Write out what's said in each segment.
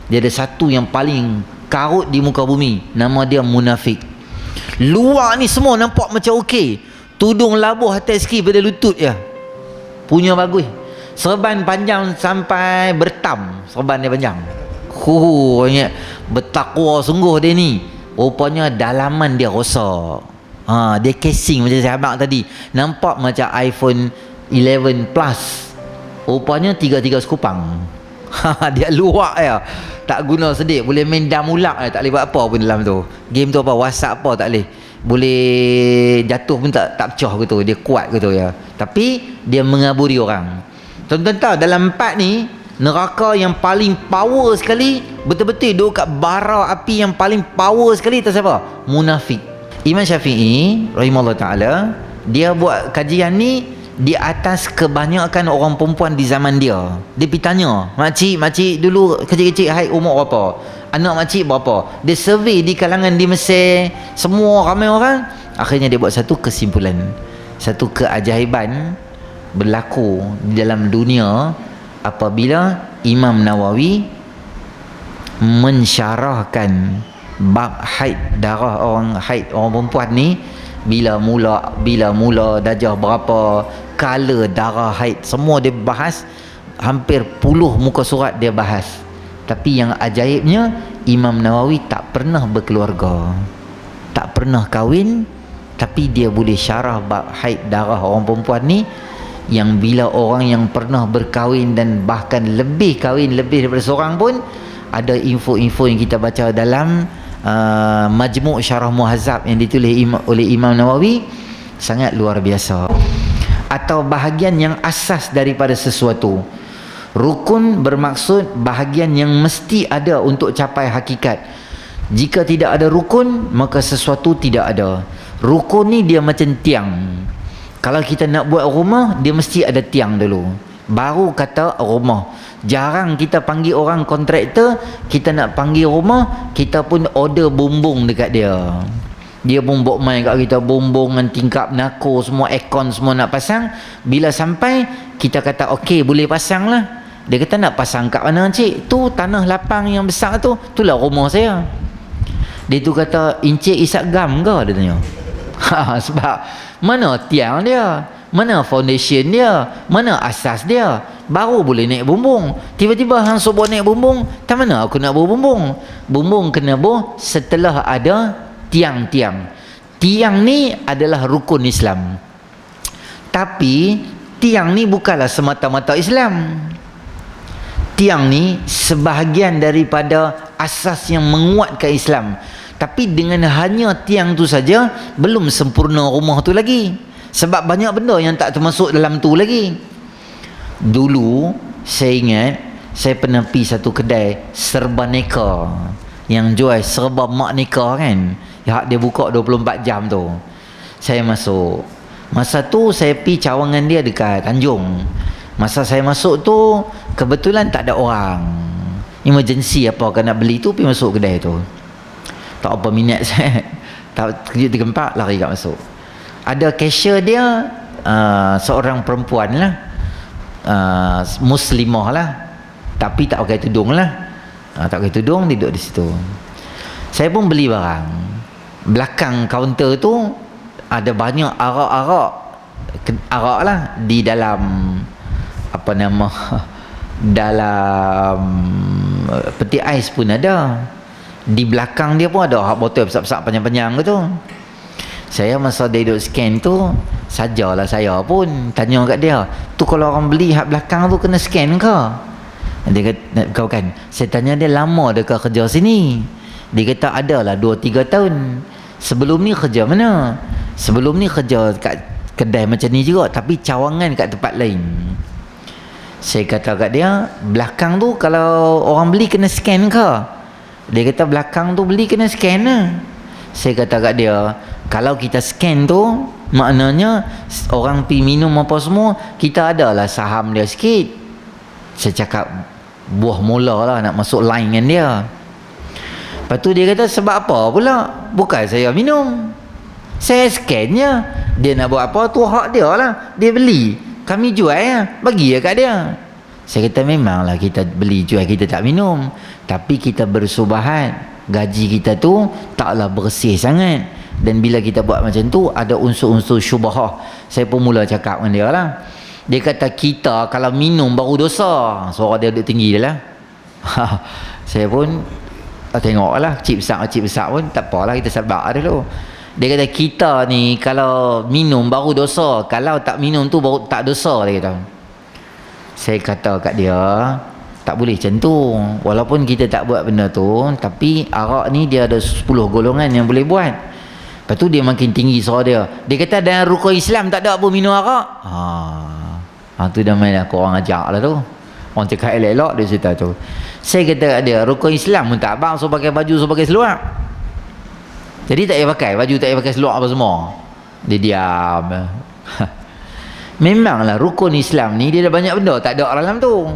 Dia ada satu yang paling karut di muka bumi, nama dia munafik. Luar ni semua nampak macam okey, tudung labuh atas sikit pada lutut je, punya bagus, serban panjang sampai bertam, serban dia panjang. Ingat bertakwa sungguh dia ni. Rupanya dalaman dia rosak. Dia casing macam sahabat tadi, nampak macam iPhone 11 Plus, rupanya 33 sekupang. Dia luak ya, tak guna sedik, boleh main damulak tak boleh buat apa pun dalam tu. Game tu apa, WhatsApp apa tak boleh, boleh jatuh pun tak pecah gitu. Dia kuat gitu ya, tapi dia mengaburi orang. Tuan-tuan tahu dalam 4 ni, neraka yang paling power sekali, betul-betul duduk kat bara api yang paling power sekali, tahu siapa? Munafik. Imam Syafi'i rahimahullah ta'ala, dia buat kajian ni di atas kebanyakan orang perempuan di zaman dia. Dia pergi tanya, makcik dulu kecil-kecil haid umur berapa, anak makcik berapa. Dia survey di kalangan di Mesir, semua ramai orang. Akhirnya dia buat satu kesimpulan, satu keajaiban berlaku di dalam dunia apabila Imam Nawawi mensyarahkan bab haid, darah orang haid, orang perempuan ni, bila mula darjah berapa, color darah haid, semua dia bahas. Hampir puluh muka surat dia bahas. Tapi yang ajaibnya, Imam Nawawi tak pernah berkeluarga, tak pernah kahwin, tapi dia boleh syarah bab haid darah orang perempuan ni, yang bila orang yang pernah berkahwin dan bahkan lebih kahwin lebih daripada seorang pun, ada info-info yang kita baca dalam Majmu' Syarah Muhazzab yang ditulis oleh Imam Nawawi, sangat luar biasa. Atau bahagian yang asas daripada sesuatu. Rukun bermaksud bahagian yang mesti ada untuk capai hakikat. Jika tidak ada rukun, maka sesuatu tidak ada. Rukun ni dia macam tiang. Kalau kita nak buat rumah, dia mesti ada tiang dulu, baru kata rumah. Jarang kita panggil orang kontraktor, kita nak panggil rumah, kita pun order bumbung dekat dia. Dia pun bawa main kat kita, bumbung dengan tingkap nako semua, aircon semua nak pasang. Bila sampai, kita kata okey boleh pasang lah. Dia kata nak pasang kat mana cik? Tu tanah lapang yang besar tu, itulah rumah saya. Dia tu kata, encik isak gam ke? Dia tanya. Sebab mana tiang dia, mana foundation dia, mana asas dia, baru boleh naik bumbung. Tiba-tiba hang suruh naik bumbung, tak mana aku nak bawa bumbung? Bumbung kena bawa setelah ada tiang-tiang. Tiang ni adalah rukun Islam, tapi tiang ni bukanlah semata-mata Islam. Tiang ni sebahagian daripada asas yang menguatkan Islam. Tapi dengan hanya tiang tu saja, belum sempurna rumah tu lagi. Sebab banyak benda yang tak termasuk dalam tu lagi. Dulu saya ingat, saya pernah pergi satu kedai serba nikah, yang jual serba mak nikah kan, dia buka 24 jam tu. Saya masuk. Masa tu saya pergi cawangan dia dekat Tanjung. Masa saya masuk tu, kebetulan tak ada orang, emergency apa kan nak beli tu, pergi masuk kedai tu. Tak apa minat saya, tak kejut tergempak, lari kat masuk. Ada cashier dia, seorang perempuan lah, muslimah lah, tapi tak pakai tudung lah. Tak pakai tudung, duduk di situ. Saya pun beli barang. Belakang kaunter tu ada banyak arak-arak lah di dalam, apa nama, dalam peti ais pun ada. Di belakang dia pun ada botol besar-besar panjang-panjang tu. Saya masa dia duduk scan tu, sajalah saya pun tanya kat dia, tu kalau orang beli hak belakang tu kena scan ke? Dia kata, kau kan, saya tanya dia lama dekat kerja sini. Dia kata adalah 2-3 tahun. Sebelum ni kerja mana? Sebelum ni kerja kat kedai macam ni juga, tapi cawangan kat tempat lain. Saya kata kat dia, belakang tu kalau orang beli kena scan ke? Dia kata belakang tu beli kena scan lah. Saya kata kat dia, kalau kita scan tu, maknanya orang pergi minum apa semua, kita adalah saham dia sikit. Saya cakap, buah mula lah nak masuk line dengan dia. Lepas tu dia kata, sebab apa pula? Bukan saya minum, saya scan je. Dia nak buat apa tu hak dia lah, dia beli, kami jual ya, bagi je kat dia. Saya kata memanglah kita beli jual kita tak minum, tapi kita bersubahat gaji kita tu taklah bersih sangat. Dan bila kita buat macam tu ada unsur-unsur syubhah. Saya pun mula cakap dengan dia lah. Dia kata kita kalau minum baru dosa. Suara dia duduk tinggi dia lah. Saya pun tengok lah cip besar pun tak apalah, kita sabar dulu. Dia kata kita ni kalau minum baru dosa, kalau tak minum tu baru tak dosa, dia kata. Saya kata kat dia, tak boleh macam tu. Walaupun kita tak buat benda tu, tapi arak ni dia ada 10 golongan yang boleh buat. Lepas tu dia makin tinggi suara dia. Dia kata dalam rukun Islam tak ada apa minum arak. Tu dah main aku orang ajak lah tu. Orang cakap elok-elok dia cerita tu. Saya kata kat dia, rukun Islam pun tak abang, so pakai baju, so pakai seluar. Jadi tak payah pakai baju, tak payah pakai seluar apa semua. Dia diam. Memanglah rukun Islam ni dia ada banyak benda tak ada dalam tu.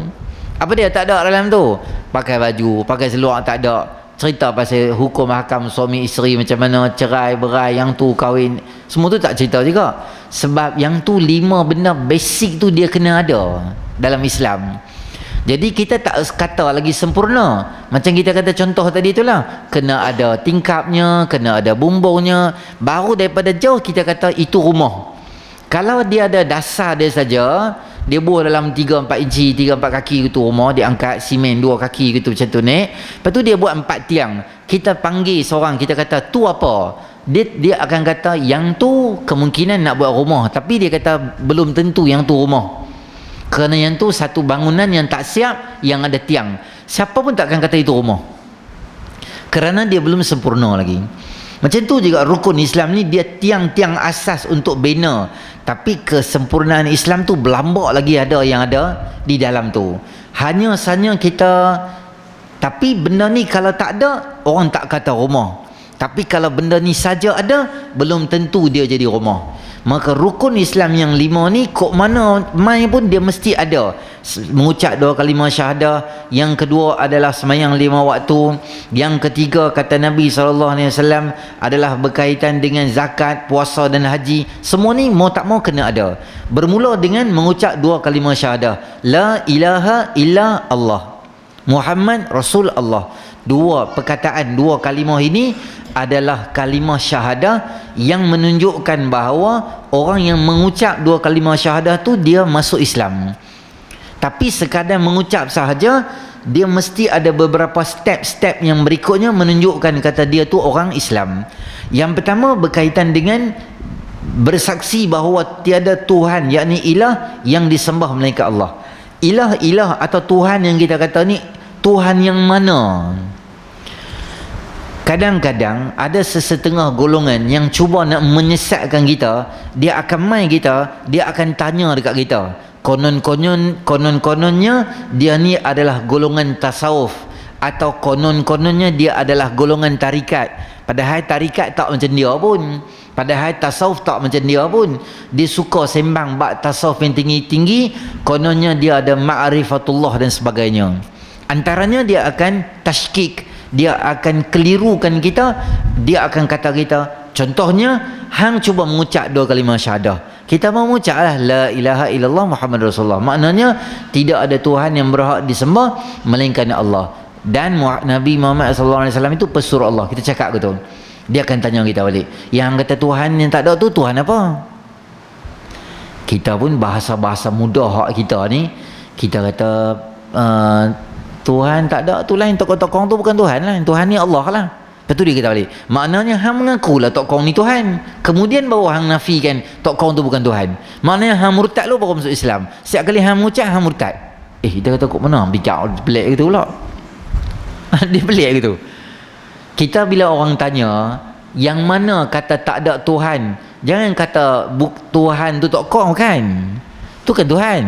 Apa dia tak ada dalam tu? Pakai baju, pakai seluar tak ada. Cerita pasal hukum hakam suami isteri, macam mana cerai berai, yang tu kahwin, semua tu tak cerita juga. Sebab yang tu 5 benda basic tu dia kena ada dalam Islam. Jadi kita tak kata lagi sempurna. Macam kita kata contoh tadi itulah, kena ada tingkapnya, kena ada bumbungnya. Baru daripada jauh kita kata itu rumah. Kalau dia ada dasar dia saja, dia buah dalam 3-4 inci, 3-4 kaki gitu rumah, dia angkat simen 2 kaki gitu macam tu naik. Lepas tu dia buat 4 tiang. Kita panggil seorang, kita kata tu apa? Dia akan kata yang tu kemungkinan nak buat rumah, tapi dia kata belum tentu yang tu rumah. Kerana yang tu satu bangunan yang tak siap, yang ada tiang. Siapa pun tak akan kata itu rumah. Kerana dia belum sempurna lagi. Macam tu juga rukun Islam ni, dia tiang-tiang asas untuk bina. Tapi kesempurnaan Islam tu berlambak lagi ada yang ada di dalam tu. Hanya sahaja kita, tapi benda ni kalau tak ada, orang tak kata rumah. Tapi kalau benda ni saja ada, belum tentu dia jadi rumah. Maka rukun Islam yang 5 ni kok mana mai pun dia mesti ada. Mengucap 2 kalimah syahadah. Yang kedua adalah semayang 5 waktu. Yang ketiga kata Nabi SAW adalah berkaitan dengan zakat, puasa dan haji. Semua ni mau tak mau kena ada. Bermula dengan mengucap 2 kalimah syahadah. La ilaha illa Allah, Muhammad Rasul Allah. 2 perkataan, 2 kalimah ini adalah kalimah syahadah yang menunjukkan bahawa orang yang mengucap 2 kalimah syahadah tu dia masuk Islam. Tapi sekadar mengucap sahaja, dia mesti ada beberapa step-step yang berikutnya menunjukkan kata dia tu orang Islam. Yang pertama berkaitan dengan bersaksi bahawa tiada Tuhan, yakni ilah yang disembah melainkan Allah. Ilah atau Tuhan yang kita kata ni, Tuhan yang mana? Kadang-kadang ada sesetengah golongan yang cuba nak menyesatkan kita. Dia akan mai kita, dia akan tanya dekat kita. Konon-kononnya dia ni adalah golongan tasawuf, atau konon-kononnya dia adalah golongan tarikat. Padahal tarikat tak macam dia pun. Padahal tasawuf tak macam dia pun. Dia suka sembang bab tasawuf yang tinggi-tinggi. Kononnya dia ada ma'rifatullah dan sebagainya. Antaranya dia akan tashkik, dia akan kelirukan kita. Dia akan kata kita, contohnya hang cuba mengucap 2 kalimah syahadah. Kita mau mengucap lah la ilaha illallah Muhammad Rasulullah. Maknanya tidak ada Tuhan yang berhak disembah melainkan Allah. Dan Nabi Muhammad SAW itu pesuruh Allah. Kita cakap gitu. Dia akan tanya kita balik, yang kata Tuhan yang tak ada tu Tuhan apa? Kita pun bahasa-bahasa mudah hak kita ni, kita kata Tuhan tak ada tu lain, tokoh-tokoh tu bukan Tuhan lah, Tuhan ni Allah lah. Lepas tu dia kata balik, maknanya hang mengakulah tokoh ni Tuhan, kemudian baru hang nafikan tokoh tu bukan Tuhan. Maknanya hang murtad lu baru masuk Islam. Setiap kali hang mengucap hang murtad. Dia kata kok mana bincang pelik gitu pula. Dia pelik gitu. Kita bila orang tanya yang mana kata tak ada Tuhan, jangan kata Tuhan tu tokoh kan. Tu kan Tuhan.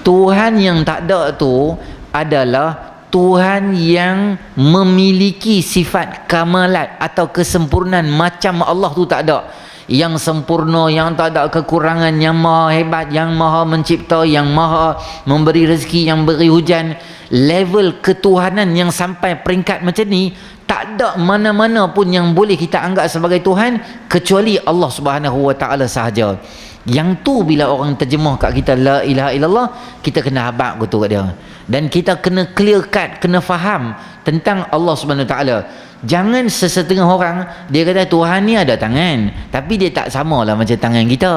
Tuhan yang tak ada tu adalah Tuhan yang memiliki sifat kamalat atau kesempurnaan. Macam Allah tu tak ada, yang sempurna, yang tak ada kekurangan, yang maha hebat, yang maha mencipta, yang maha memberi rezeki, yang beri hujan. Level ketuhanan yang sampai peringkat macam ni, tak ada mana-mana pun yang boleh kita anggap sebagai Tuhan kecuali Allah Subhanahu Wa Taala sahaja. Yang tu bila orang terjemah kat kita la ilaha illallah, kita kena habaq betul kat dia. Dan kita kena clear cut, kena faham tentang Allah Subhanahu Wa Taala. Jangan sesetengah orang dia kata Tuhan ni ada tangan, tapi dia tak samalah macam tangan kita.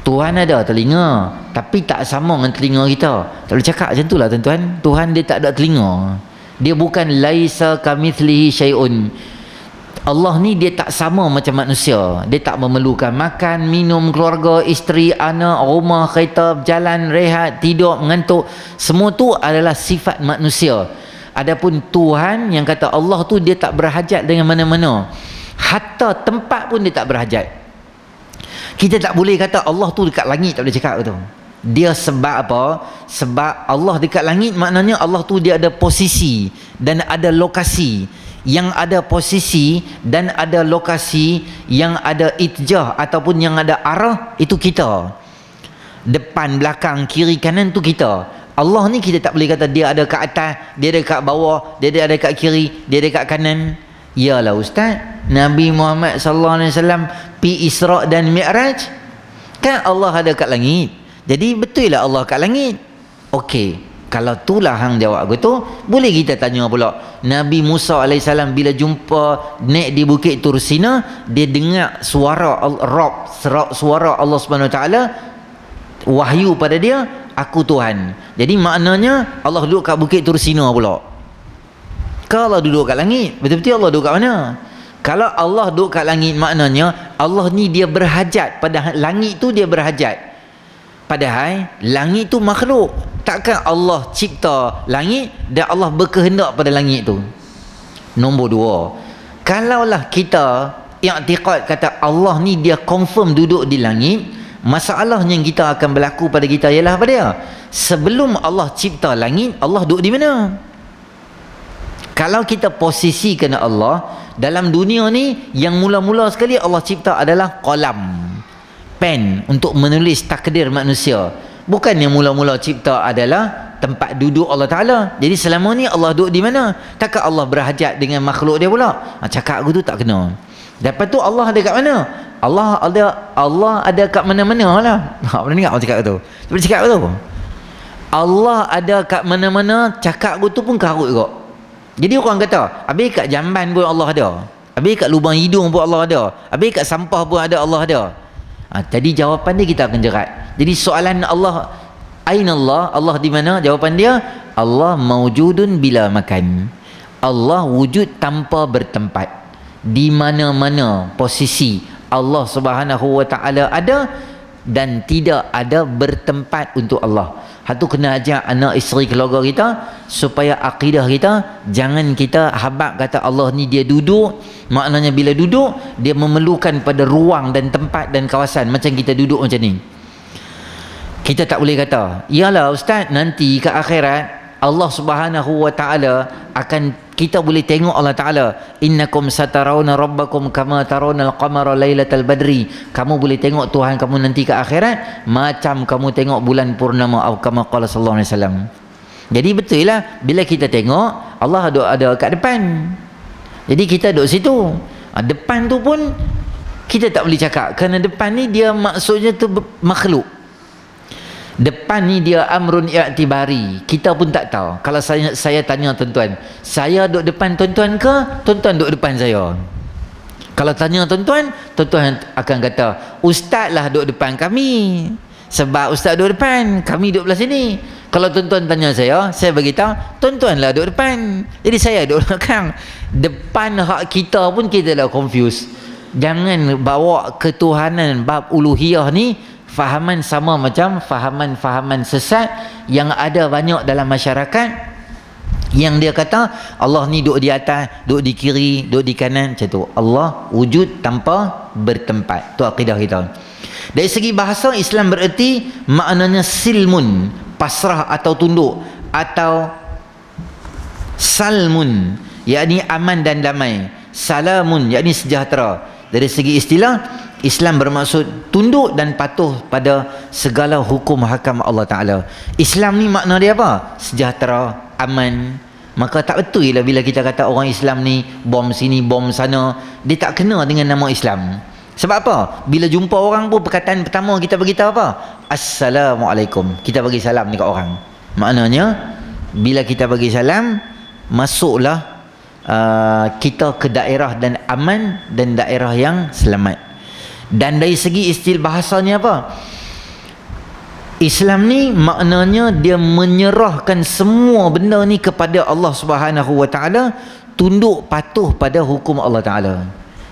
Tuhan ada telinga, tapi tak sama dengan telinga kita. Tak boleh cakap macam itulah tuan-tuan. Tuhan dia tak ada telinga. Dia bukan laisa kamitslihi syai'un. Allah ni dia tak sama macam manusia. Dia tak memerlukan makan, minum, keluarga, isteri, anak, rumah, kereta, berjalan, rehat, tidur, mengantuk. Semua tu adalah sifat manusia. Adapun Tuhan yang kata Allah tu dia tak berhajat dengan mana-mana. Hatta tempat pun dia tak berhajat. Kita tak boleh kata Allah tu dekat langit, tak boleh cakap betul. Dia sebab apa? Sebab Allah dekat langit maknanya Allah tu dia ada posisi dan ada lokasi. Yang ada posisi dan ada lokasi, yang ada itjah ataupun yang ada arah, itu kita. Depan, belakang, kiri, kanan tu kita. Allah ni kita tak boleh kata dia ada kat atas, dia ada kat bawah, dia ada kat kiri, dia ada kat kanan. Yalah Ustaz, Nabi Muhammad sallallahu alaihi wasallam pi Isra' dan Mi'raj, kan Allah ada kat langit. Jadi betul lah Allah kat langit. Okey, kalau itulah hang jawab gitu, boleh kita tanya pula. Nabi Musa AS bila jumpa naik di Bukit Tur Sina, dia dengar suara Rabb, suara Allah Subhanahu Wa Taala wahyu pada dia, aku Tuhan. Jadi maknanya Allah duduk kat Bukit Tur Sina pula. Kalau duduk kat langit, betul-betul Allah duduk kat mana? Kalau Allah duduk kat langit maknanya Allah ni dia berhajat, padahal langit tu dia berhajat. Padahal langit tu makhluk. Takkan Allah cipta langit dan Allah berkehendak pada langit tu. Nombor dua, kalaulah kita i'tiqad kata Allah ni dia confirm duduk di langit, masalah yang kita akan berlaku pada kita ialah apa dia? Sebelum Allah cipta langit, Allah duduk di mana? Kalau kita posisikan Allah dalam dunia ni, yang mula-mula sekali Allah cipta adalah qalam, pen untuk menulis takdir manusia. Bukan yang mula-mula cipta adalah tempat duduk Allah Ta'ala. Jadi selama ni Allah duduk di mana? Takkan Allah berhajat dengan makhluk dia pula? Cakap aku tu tak kena. Lepas tu Allah ada kat mana? Allah ada kat mana-mana lah. Pernah dengar orang cakap tu? Boleh cakap tu? Allah ada kat mana-mana, cakap aku tu pun karut kok. Jadi orang kata, habis kat jamban pun Allah ada, habis kat lubang hidung pun Allah ada, habis kat sampah pun ada Allah ada. Jadi jawapan dia kita akan jerat. Jadi soalan Allah, aina Allah? Allah di mana? Jawapan dia, Allah maujudun bila makan. Allah wujud tanpa bertempat. Di mana-mana posisi Allah Subhanahu Wa Taala ada dan tidak ada bertempat untuk Allah. Hatu kena ajak anak isteri keluarga kita supaya akidah kita jangan kita habaq kata Allah ni dia duduk, maknanya bila duduk dia memerlukan pada ruang dan tempat dan kawasan macam kita duduk macam ni. Kita tak boleh kata, iyalah Ustaz, nanti ke akhirat Allah Subhanahu Wa Taala akan, kita boleh tengok Allah Ta'ala, innakum satarawna rabbakum kama tarawna al-qamara lailatal badri. Kamu boleh tengok Tuhan kamu nanti ke akhirat macam kamu tengok bulan purnama, atau kama qala sallallahu alaihi wasallam. Jadi betul lah bila kita tengok Allah ada kat depan, jadi kita duduk situ. Depan tu pun kita tak boleh cakap, kerana depan ni dia maksudnya tu makhluk. Depan ni dia amrun i'tibari, kita pun tak tahu. Kalau saya tanya tuan-tuan, saya duduk depan tuan-tuan ke tuan-tuan duduk depan saya? Kalau tanya tuan-tuan, tuan-tuan akan kata ustaz lah duduk depan kami, sebab ustaz duduk depan, kami duduk belah sini. Kalau tuan-tuan tanya saya bagi tahu tuan-tuan lah duduk depan, jadi saya duduk belakang. Depan hak kita pun kita dah confuse. Jangan bawa ketuhanan bab uluhiyah ni fahaman sama macam fahaman-fahaman sesat yang ada banyak dalam masyarakat, yang dia kata Allah ni duduk di atas, duduk di kiri, duduk di kanan, macam tu. Allah wujud tanpa bertempat. Tu akidah kita. Dari segi bahasa, Islam bererti maknanya silmun, pasrah atau tunduk, atau salmun, yakni aman dan damai, salamun, yakni sejahtera. Dari segi istilah, Islam bermaksud tunduk dan patuh pada segala hukum hakam Allah Ta'ala. Islam ni makna dia apa? Sejahtera, aman. Maka tak betul lah bila kita kata orang Islam ni bom sini, bom sana. Dia tak kena dengan nama Islam. Sebab apa? Bila jumpa orang pun perkataan pertama kita beritahu apa? Assalamualaikum. Kita bagi salam dekat orang. Maknanya bila kita bagi salam, masuklah kita ke daerah dan aman dan daerah yang selamat. Dan dari segi istilah bahasanya apa? Islam ni maknanya dia menyerahkan semua benda ni kepada Allah Subhanahu Wa Taala, tunduk patuh pada hukum Allah Taala.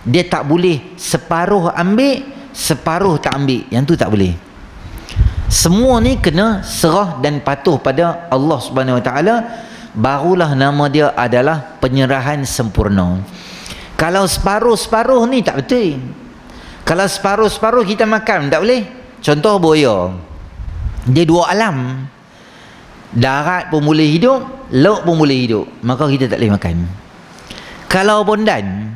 Dia tak boleh separuh ambil, separuh tak ambil. Yang tu tak boleh. Semua ni kena serah dan patuh pada Allah Subhanahu Wa Taala, barulah nama dia adalah penyerahan sempurna. Kalau separuh-separuh ni tak betul. Kalau separuh-separuh kita makan tak boleh. Contoh buaya. Dia dua alam. Darat pun boleh hidup, laut pun boleh hidup. Maka kita tak boleh makan. Kalau bondan,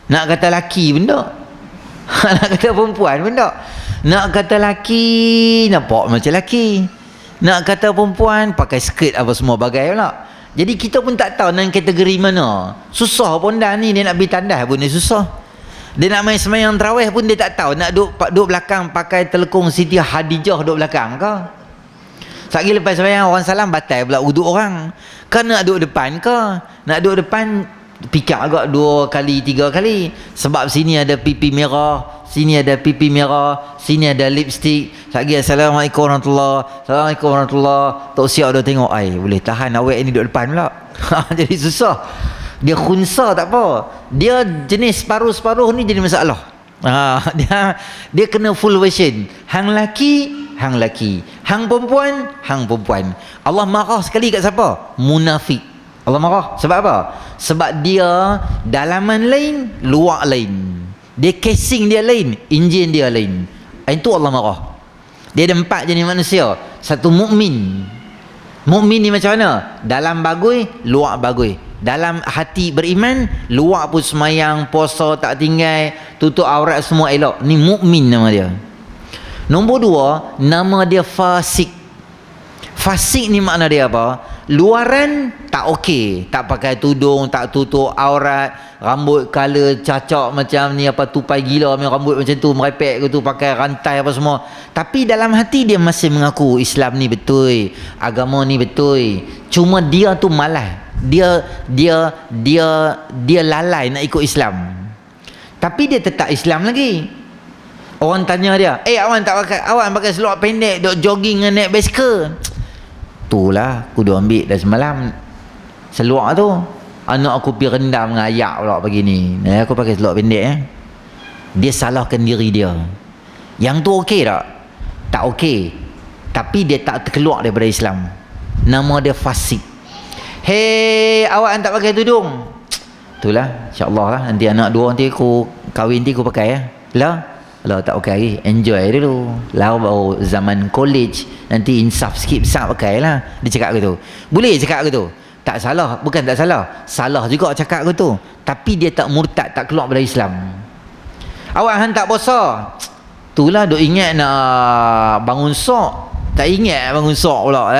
nak kata laki pun tak. Nak kata perempuan pun tak. Nak kata laki, nampak macam laki. Nak kata perempuan, pakai skirt apa semua bagai pula. Jadi kita pun tak tahu dalam kategori mana. Susah bondan ni, dia nak beri tandas pun dia susah. Dia nak main semayang tarawih pun dia tak tahu. Nak duduk belakang pakai telekung Siti Hadijah duduk belakang ke? Sekali lepas semayang orang salam batal pula wuduk orang. Kan nak duduk depan ke? Nak duduk depan pikir agak 2 kali 3 kali. Sebab sini ada pipi merah, sini ada pipi merah, sini ada lipstick. Sekali Assalamualaikum warahmatullahi, Assalamualaikum warahmatullahi. Tak siap dah tengok. Boleh tahan awak ni duduk depan pula. Jadi susah. Dia khunsa tak apa. Dia jenis separuh-separuh ni jadi masalah. Dia kena full version. Hang laki, hang laki. Hang perempuan, hang perempuan. Allah marah sekali kat siapa? Munafik. Allah marah. Sebab apa? Sebab dia dalaman lain, luar lain. Dia casing dia lain, enjin dia lain. Itu Allah marah. Dia ada 4 jenis manusia. Satu mukmin. Mukmin ni macam mana? Dalam bagui, luar bagui. Dalam hati beriman, luar pun semayang, puasa tak tinggal, tutup aurat semua elok. Ni mukmin nama dia. Nombor 2, nama dia fasik. Fasik ni makna dia apa? Luaran tak okey, tak pakai tudung, tak tutup aurat, rambut color cacak macam ni, apa tupai gila, rambut macam tu merepek ke tu, pakai rantai apa semua. Tapi dalam hati dia masih mengaku Islam ni betul, agama ni betul. Cuma dia tu malas. Dia lalai nak ikut Islam. Tapi dia tetap Islam lagi. Orang tanya dia, awak pakai seluar pendek duk jogging dengan naik basikal. Itulah aku dah ambil dah semalam seluar tu. Anak aku pergi rendam dengan ayak pula pagi ni. Aku pakai seluar pendek Dia salahkan diri dia. Yang tu okey tak? Tak okey. Tapi dia tak terkeluar daripada Islam. Nama dia fasik. Hei, awak tak pakai tudung. Itulah, insya-Allah lah. Nanti anak 2 nanti aku kahwin nanti aku pakai Lah. Kalau tak pakai lagi, enjoy dulu. Lah baru zaman college, nanti insaf sikit besar pakai lah. Dia cakap gitu. Boleh cakap gitu. Tak salah, bukan tak salah. Salah juga cakap gitu. Tapi dia tak murtad, tak keluar dari Islam. Awak hantar puasa. Itulah duk ingat nak bangun sok. Tak ingat bangun sok pula.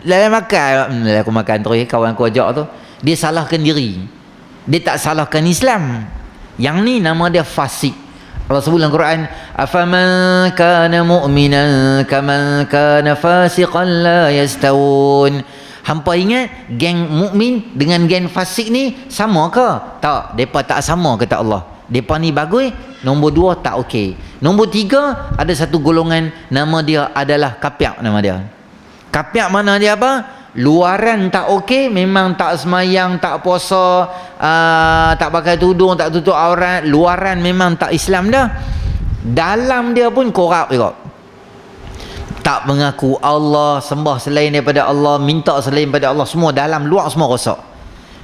Lalu makan. Aku makan terus kawan aku ajak tu. Dia salahkan diri. Dia tak salahkan Islam. Yang ni nama dia fasik. Allah sebut dalam Quran, afaman kana mu'minan kaman kana fasiqan la yastawun. Hampa ingat geng mukmin dengan geng fasik ni sama ke? Tak, depa tak sama kata Allah. Depa ni bagus, nombor 2 tak okey. Nombor 3 ada satu golongan nama dia adalah kapiak nama dia. Kapiak mana dia apa? Luaran tak okey, memang tak semayang, tak puasa, tak pakai tudung, tak tutup aurat. Luaran memang tak Islam dah. Dalam dia pun korup juga. Tak mengaku Allah, sembah selain daripada Allah, minta selain daripada Allah, semua dalam luar semua rosak.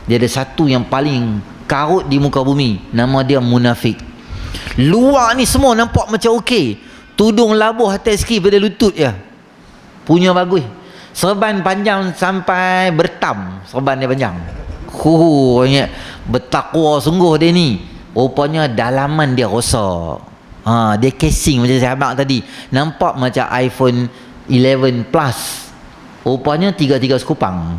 Dia ada satu yang paling karut di muka bumi, nama dia munafik. Luar ni semua nampak macam okey. Tudung labuh atas sikit pada lutut je. Punya bagus. Serban panjang sampai bertam. Serban dia panjang. Bertakwa sungguh dia ni. Rupanya dalaman dia rosak. Dia casing macam saya abang tadi. Nampak macam iPhone 11 Plus. Rupanya 3 sekupang.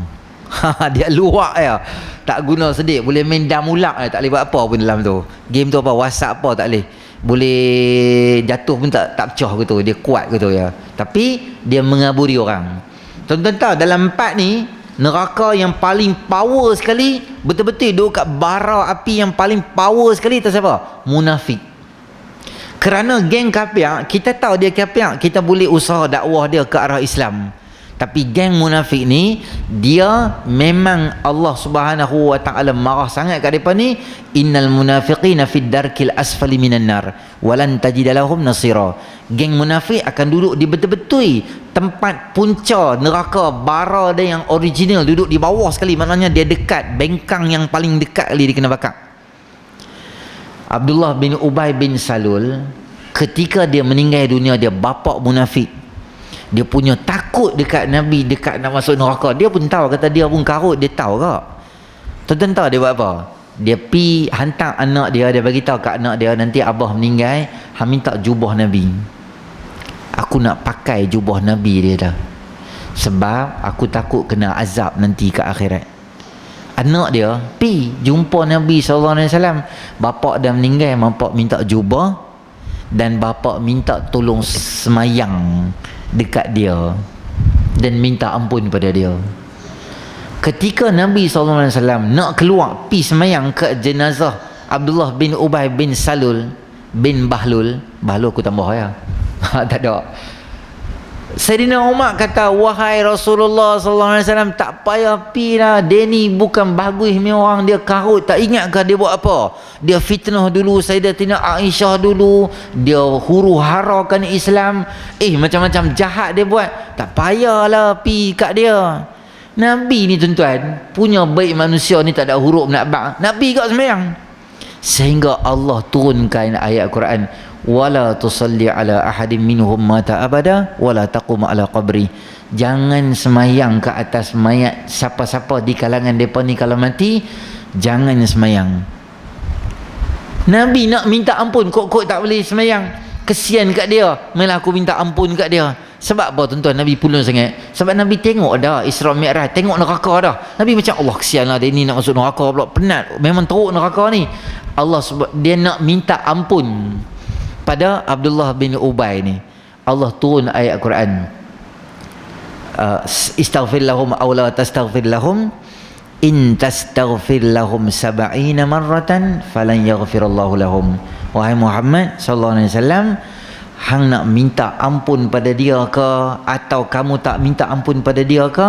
Dia luak ya. Tak guna sedik. Boleh main dam ulak tak boleh buat apa pun dalam tu. Game tu apa? WhatsApp apa tak boleh. boleh jatuh pun tak pecah gitu, dia kuat gitu ya. Tapi dia mengaburi orang. Tuan-tuan tahu dalam 4 ni, neraka yang paling power sekali, betul-betul duduk kat bara api yang paling power sekali, tahu siapa? Munafik. Kerana geng kafir, kita tahu dia kafir, kita boleh usaha dakwah dia ke arah Islam. Tapi geng munafik ni, dia memang Allah Subhanahu wa taala marah sangat kat depa ni. Innal munafiqina fid darkil asfali minan nar walan tajid lahum nasira. Geng munafik akan duduk di betul-betul tempat punca neraka, bara dia yang original, duduk di bawah sekali, maknanya dia dekat bengkang yang paling dekat kali dia kena bakar. Abdullah bin Ubay bin Salul, ketika dia meninggal dunia, dia bapak munafik. Dia punya takut dekat Nabi, dekat nak masuk neraka. Dia pun tahu, kata dia pun karut, dia tahu ke? Tuan-tuan tahu dia buat apa? Dia pi hantar anak dia bagi tahu kat anak dia, nanti abah meninggal, hang minta jubah Nabi. Aku nak pakai jubah Nabi dia dah. Sebab aku takut kena azab nanti kat akhirat. Anak dia pi jumpa Nabi SAW. Bapak dah meninggal, bapak minta jubah dan bapak minta tolong semayang dekat dia dan minta ampun pada dia. Ketika Nabi SAW nak keluar pi semayang ke jenazah Abdullah bin Ubay bin Salul bin Bahlul aku tambah ya. Tak ada. Sayyidina Umar kata, wahai Rasulullah SAW, tak payah pi lah, dia ni bukan bagus ni orang, dia karut, tak ingat ke dia buat apa? Dia fitnah dulu Sayyidatina Aisyah dulu, dia huru harakan Islam, macam-macam jahat dia buat, tak payahlah pi kat dia. Nabi ni tuan-tuan, punya baik manusia ni tak ada huruf nak bak, nak pi kat sembahyang. Sehingga Allah turunkan ayat Quran, wala tusalli ala ahadin minhum mata abada wala taqum ala qabri. Jangan semayang ke atas mayat siapa-siapa di kalangan depa ni, kalau mati jangan semayang. Nabi nak minta ampun, kok tak boleh semayang, kesian kat dia. Malah aku minta ampun kat dia. Sebab apa tuan-tuan Nabi pulun sangat? Sebab Nabi tengok dah Isra Mi'raj, tengok neraka dah. Nabi macam, Allah kesianlah dia ni nak masuk neraka pula, penat memang teruk neraka ni. Allah sebab dia nak minta ampun pada Abdullah bin Ubay ni. Allah turun ayat Quran, istaghfir lahum aw la tastaghfir lahum in tastaghfir lahum 70 marratan falan yaghfirallahu lahum. Wahai Muhammad sallallahu alaihi wasallam, hang nak minta ampun pada dia ke atau kamu tak minta ampun pada dia ke,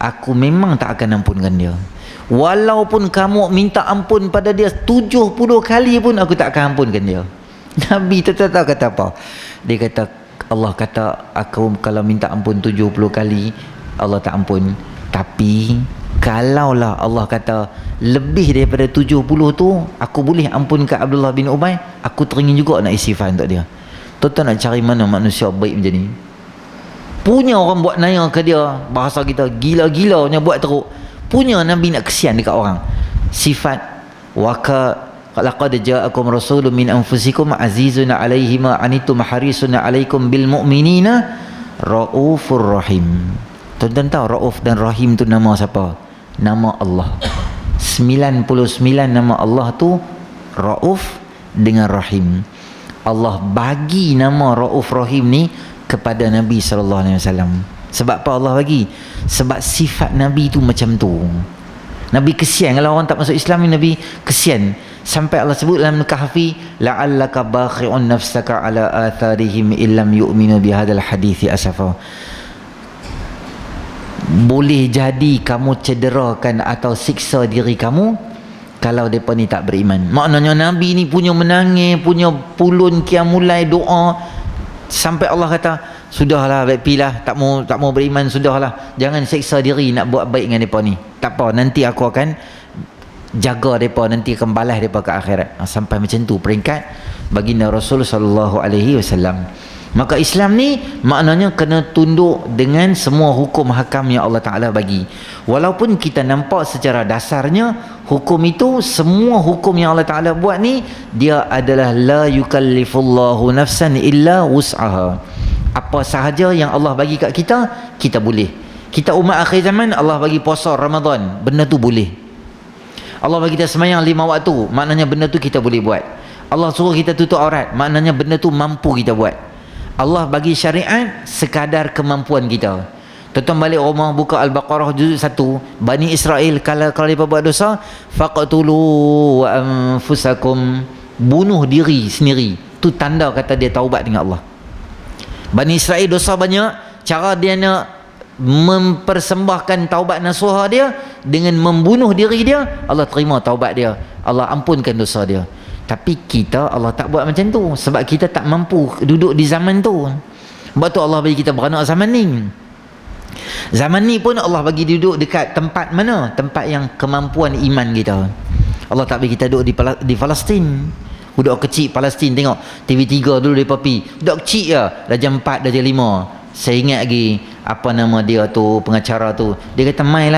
aku memang tak akan ampunkan dia. Walaupun kamu minta ampun pada dia 70 kali pun aku tak akan ampunkan dia. Nabi tahu kata apa? Dia kata, Allah kata aku kalau minta ampun 70 kali Allah tak ampun. Tapi kalaulah Allah kata lebih daripada 70 tu aku boleh ampun ke Abdullah bin Ubay, aku teringin juga nak istighfar untuk dia. Tuan-tuan nak cari mana manusia baik macam ni? Punya orang buat naya ke dia, bahasa kita gila-gilanya buat teruk. Punya Nabi nak kesian dekat orang. Sifat waka laqad ja'akum rasulun min anfusikum azizun 'alaihi ma anittum harisun 'alaikum bil mu'minina raufur rahim. Tuan-tuan tahu Rauf dan Rahim tu nama siapa? Nama Allah. 99 nama Allah tu Rauf dengan Rahim. Allah bagi nama Rauf Rahim ni kepada Nabi SAW. Sebab apa Allah bagi? Sebab sifat Nabi tu macam tu. Nabi kesian kalau orang tak masuk Islam ni, Nabi kesian. Sampai Allah sebut dalam Kahfi, la'allaka bakhi'un nafsaka ala atharihim illam yu'minu bihadzal hadithi asafa. Boleh jadi kamu cederakan atau siksa diri kamu kalau mereka ni tak beriman. Maknanya Nabi ni punya menangis, punya pulun qiyamulai doa, sampai Allah kata, sudahlah baik pilah, tak mau beriman, sudahlah, jangan seksa diri nak buat baik dengan mereka ni. Tak apa, nanti aku akan jaga mereka, nanti akan balas mereka ke akhirat. Sampai macam tu peringkat baginda Rasul sallallahu alaihi wasallam. Maka Islam ni maknanya kena tunduk dengan semua hukum hakam yang Allah Ta'ala bagi. Walaupun kita nampak secara dasarnya hukum itu, semua hukum yang Allah Ta'ala buat ni, dia adalah la yukallifullahu nafsan illa wus'aha. Apa sahaja yang Allah bagi kat kita, kita boleh. Kita umat akhir zaman, Allah bagi puasa Ramadan, benda tu boleh. Allah bagi kita semayang 5 waktu, maknanya benda tu kita boleh buat. Allah suruh kita tutup aurat, maknanya benda tu mampu kita buat. Allah bagi syariat sekadar kemampuan kita. Tuan-tuan balik rumah buka Al-Baqarah juzuk 1, Bani Israel kalau mereka buat dosa, faqtulu anfusakum, bunuh diri sendiri. Tu tanda kata dia taubat dengan Allah. Bani Israel dosa banyak, cara dia nak mempersembahkan taubat nasuha dia dengan membunuh diri dia, Allah terima taubat dia, Allah ampunkan dosa dia. Tapi kita, Allah tak buat macam tu, sebab kita tak mampu duduk di zaman tu. Sebab tu Allah bagi kita beranak zaman ni. Zaman ni pun Allah bagi duduk dekat tempat mana? Tempat yang kemampuan iman kita. Allah tak bagi kita duduk di Palestin. Budak kecil Palestin, tengok TV3 dulu dia papi. Budak kecil je, dah jam 4, dah jam 5. Saya ingat lagi, apa nama dia tu, pengacara tu. Dia kata, mai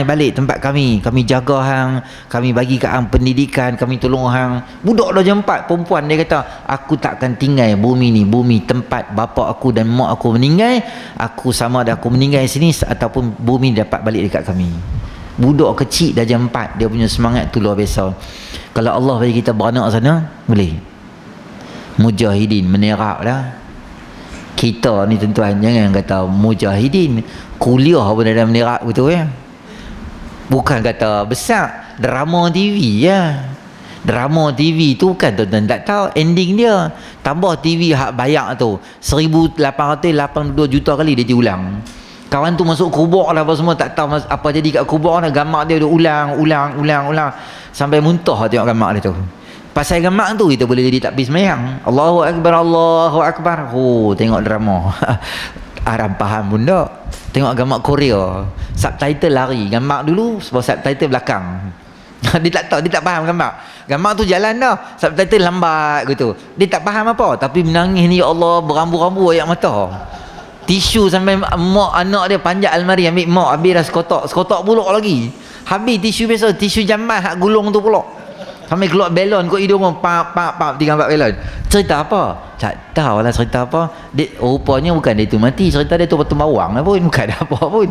balik tempat kami. Kami jaga hang, kami bagi kat hang pendidikan, kami tolong hang. Budak dah jam 4, perempuan, dia kata, aku takkan tinggal bumi ni, bumi tempat bapa aku dan mak aku meninggal. Aku sama ada aku meninggal sini ataupun bumi dapat balik dekat kami. Budak kecil dah jam 4, dia punya semangat tu luar biasa. Kalau Allah bagi kita beranak sana, boleh. Mujahidin menerak dah. Kita ni tuan-tuan jangan kata mujahidin kuliah pun ada menerak betul ya. Bukan kata besar drama TV ya. Drama TV tu kan tuan-tuan tak tahu ending dia. Tambah TV hak bayar tu 1882 juta kali dia diulang. Kawan tu masuk kubur lah apa semua, tak tahu apa jadi kat kubur lah, gambar dia ulang sampai muntah tengok gambar dia tu. Pasal gambar tu kita boleh jadi takbir semayang. Allahu Akbar, Allahu Akbar. Oh, tengok drama. Aram faham pun tak. Tengok gambar Korea, subtitle lari, gambar dulu sebab subtitle belakang. Dia tak tahu, dia tak faham gambar. Gambar tu jalan dah, subtitle lambat gitu. Dia tak faham apa, tapi menangis ni, ya Allah, berambu-rambu ayat mata. Tisu sampai mak anak dia panjat almari ambil mak, habis dah sekotak pulak lagi. Habis tisu biasa, tisu jamban hak gulung tu pulak. Sampai keluar belon kot hidung pun, pap 3-4 belon. Cerita apa? Tak tahu lah cerita apa. Rupanya bukan dia tu mati, cerita dia tu potong bawang lah pun, bukan ada apa pun.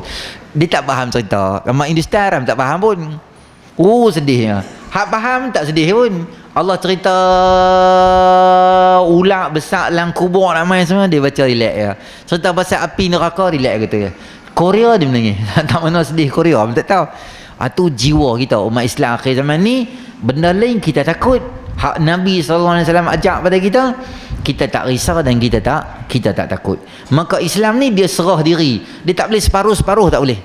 Dia tak faham cerita. Gambar industri haram tak faham pun. Sedihnya. Hak faham tak sedih pun. Allah cerita ular besar dalam kubur ramai semua, dia baca relax ya. Cerita pasal api neraka, relax kata ya. Korea dia menangis. Tak mana sedih Korea, tak tahu. Itu jiwa kita umat Islam akhir zaman ni. Benda lain kita takut, hak Nabi SAW ajak pada kita, kita tak risau dan kita tak takut. Maka Islam ni dia serah diri, dia tak boleh separuh-separuh, tak boleh.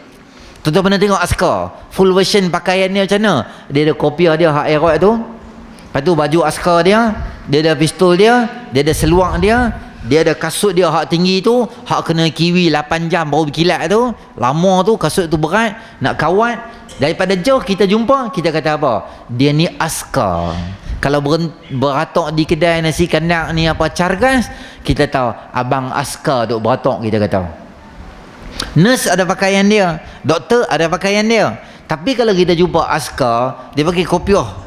Tuan-tuan pernah tengok askar full version pakaian dia macam mana? Dia ada kopiah dia hak erot tu, lepas tu baju askar dia ada pistol dia ada seluar dia ada kasut dia hak tinggi tu, hak kena kiwi 8 jam baru berkilat tu, lama tu, kasut tu berat, nak kawat. Daripada jauh kita jumpa, kita kata apa? Dia ni askar. Kalau beratok di kedai nasi kandang ni apa Cargas, kita tahu abang askar duk beratok, kita kata. Nurse ada pakaian dia, doktor ada pakaian dia. Tapi kalau kita jumpa askar, dia pakai kopiah.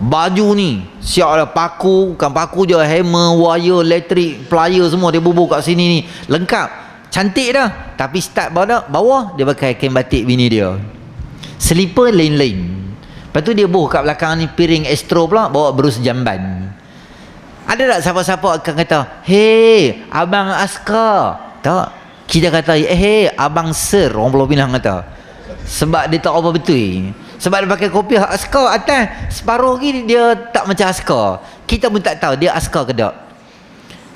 Baju ni siap ada paku, bukan paku je, hammer, wire, elektrik, plier semua dia bubuh kat sini ni, lengkap. Cantik dah. Tapi start bawah dia pakai kain batik bini dia. Slipper lain-lain. Lepas tu dia buh kat belakang ni piring Astro pula, bawa berus jamban. Ada tak siapa-siapa akan kata, "Hey, abang askar"? Tak. Kita kata, "Hey, abang sir", orang Pulau Pinang kata. Sebab dia tak apa betul. Sebab dia pakai kopiah askar atas, separuh lagi dia tak macam askar. Kita pun tak tahu dia askar ke tak.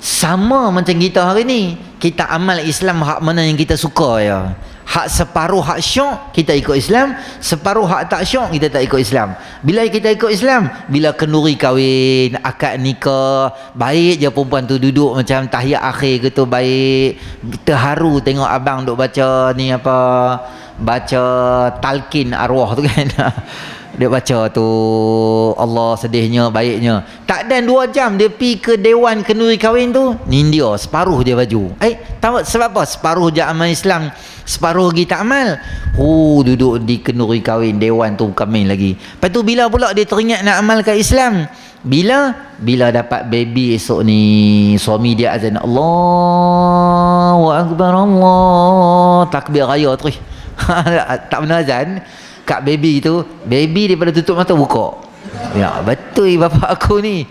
Sama macam kita hari ni, kita amal Islam hak mana yang kita suka ya. Hak separuh hak syok kita ikut Islam, separuh hak tak syok kita tak ikut Islam. Bila kita ikut Islam, bila kenduri kahwin, akad nikah, baik je perempuan tu duduk macam tahiyat akhir gitu, baik. Terharu tengok abang duk baca ni apa, baca talqin arwah tu kan. Dia baca tu, Allah sedihnya, baiknya. Tak dan 2 jam dia pergi ke dewan kenduri kahwin tu, nindia separuh dia baju. Tahu sebab apa? Separuh je amal Islam, separuh lagi tak amal. Duduk di kenduri kahwin, dewan tu bukan main lagi. Lepas tu bila pula dia teringat nak amalkan Islam? Bila dapat baby esok ni, suami dia azan, Allahu Akbar, Allah, takbir raya terus. Tak pernah azan kat baby tu, baby daripada tutup mata buka. Ya betul bapa aku ni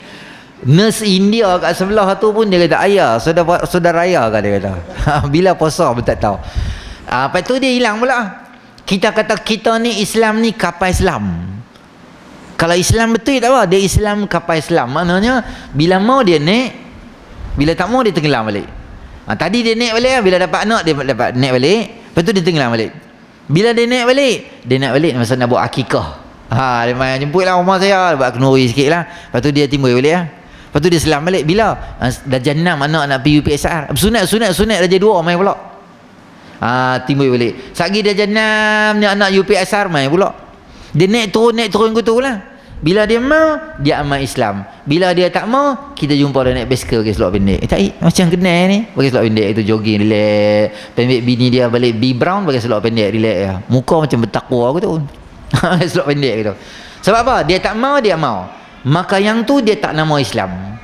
nurse India kat sebelah tu pun dia kata ayah saudara ayah kan dia kata. Bila puasa pun tak tahu. Lepas tu dia hilang pula. Kita kata kita ni Islam ni kapal Islam. Kalau Islam betul tak apa, dia Islam kapal Islam. Maknanya bila mau dia naik, bila tak mau dia tenggelam balik. Tadi dia naik balik, bila dapat anak dia dapat naik balik, lepas tu dia tenggelam balik. Bila dia naik balik masa nak buat akikah. Dia main jemputlah rumah saya, buat kenuri sikit lah. Lepas tu dia timbul balik lah. Lepas tu dia selam balik. Bila dah jenam anak nak pergi UPSR, sunat dah jadi 2 main pula. Timbul balik. Sagi dah jenam ni anak UPSR main pula. Dia naik turun gitu lah. Bila dia mau, dia amal Islam. Bila dia tak mau, kita jumpa dia naik basikal pakai selok pendek. Tak macam kenal ni. Pakai selok pendek itu jogging relax. Pendek bini dia balik B Brown pakai selok pendek relax ya. Muka macam bertakwa aku tu. Pakai selok pendek gitu. Sebab apa? Dia tak mau, dia mau. Maka yang tu dia tak nama Islam.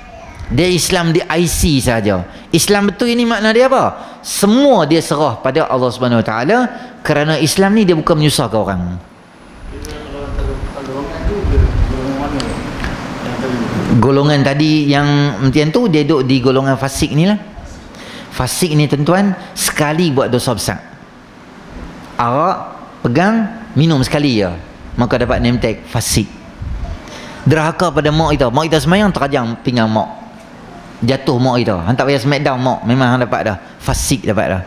Dia Islam di IC saja. Islam betul ini makna dia apa? Semua dia serah pada Allah Subhanahu Wa Taala, kerana Islam ni dia bukan menyusahkan orang. Golongan tadi yang macam tu dia duduk di golongan fasik ni lah. Fasik ni tuan-tuan sekali buat dosa besar. Arak pegang minum sekali je maka dapat name tag fasik. Derhaka pada mak kita semayang terajang pinggang mak, jatuh mak kita, hang tak payah smackdown mak, memang hang dapat dah fasik, dapat dah.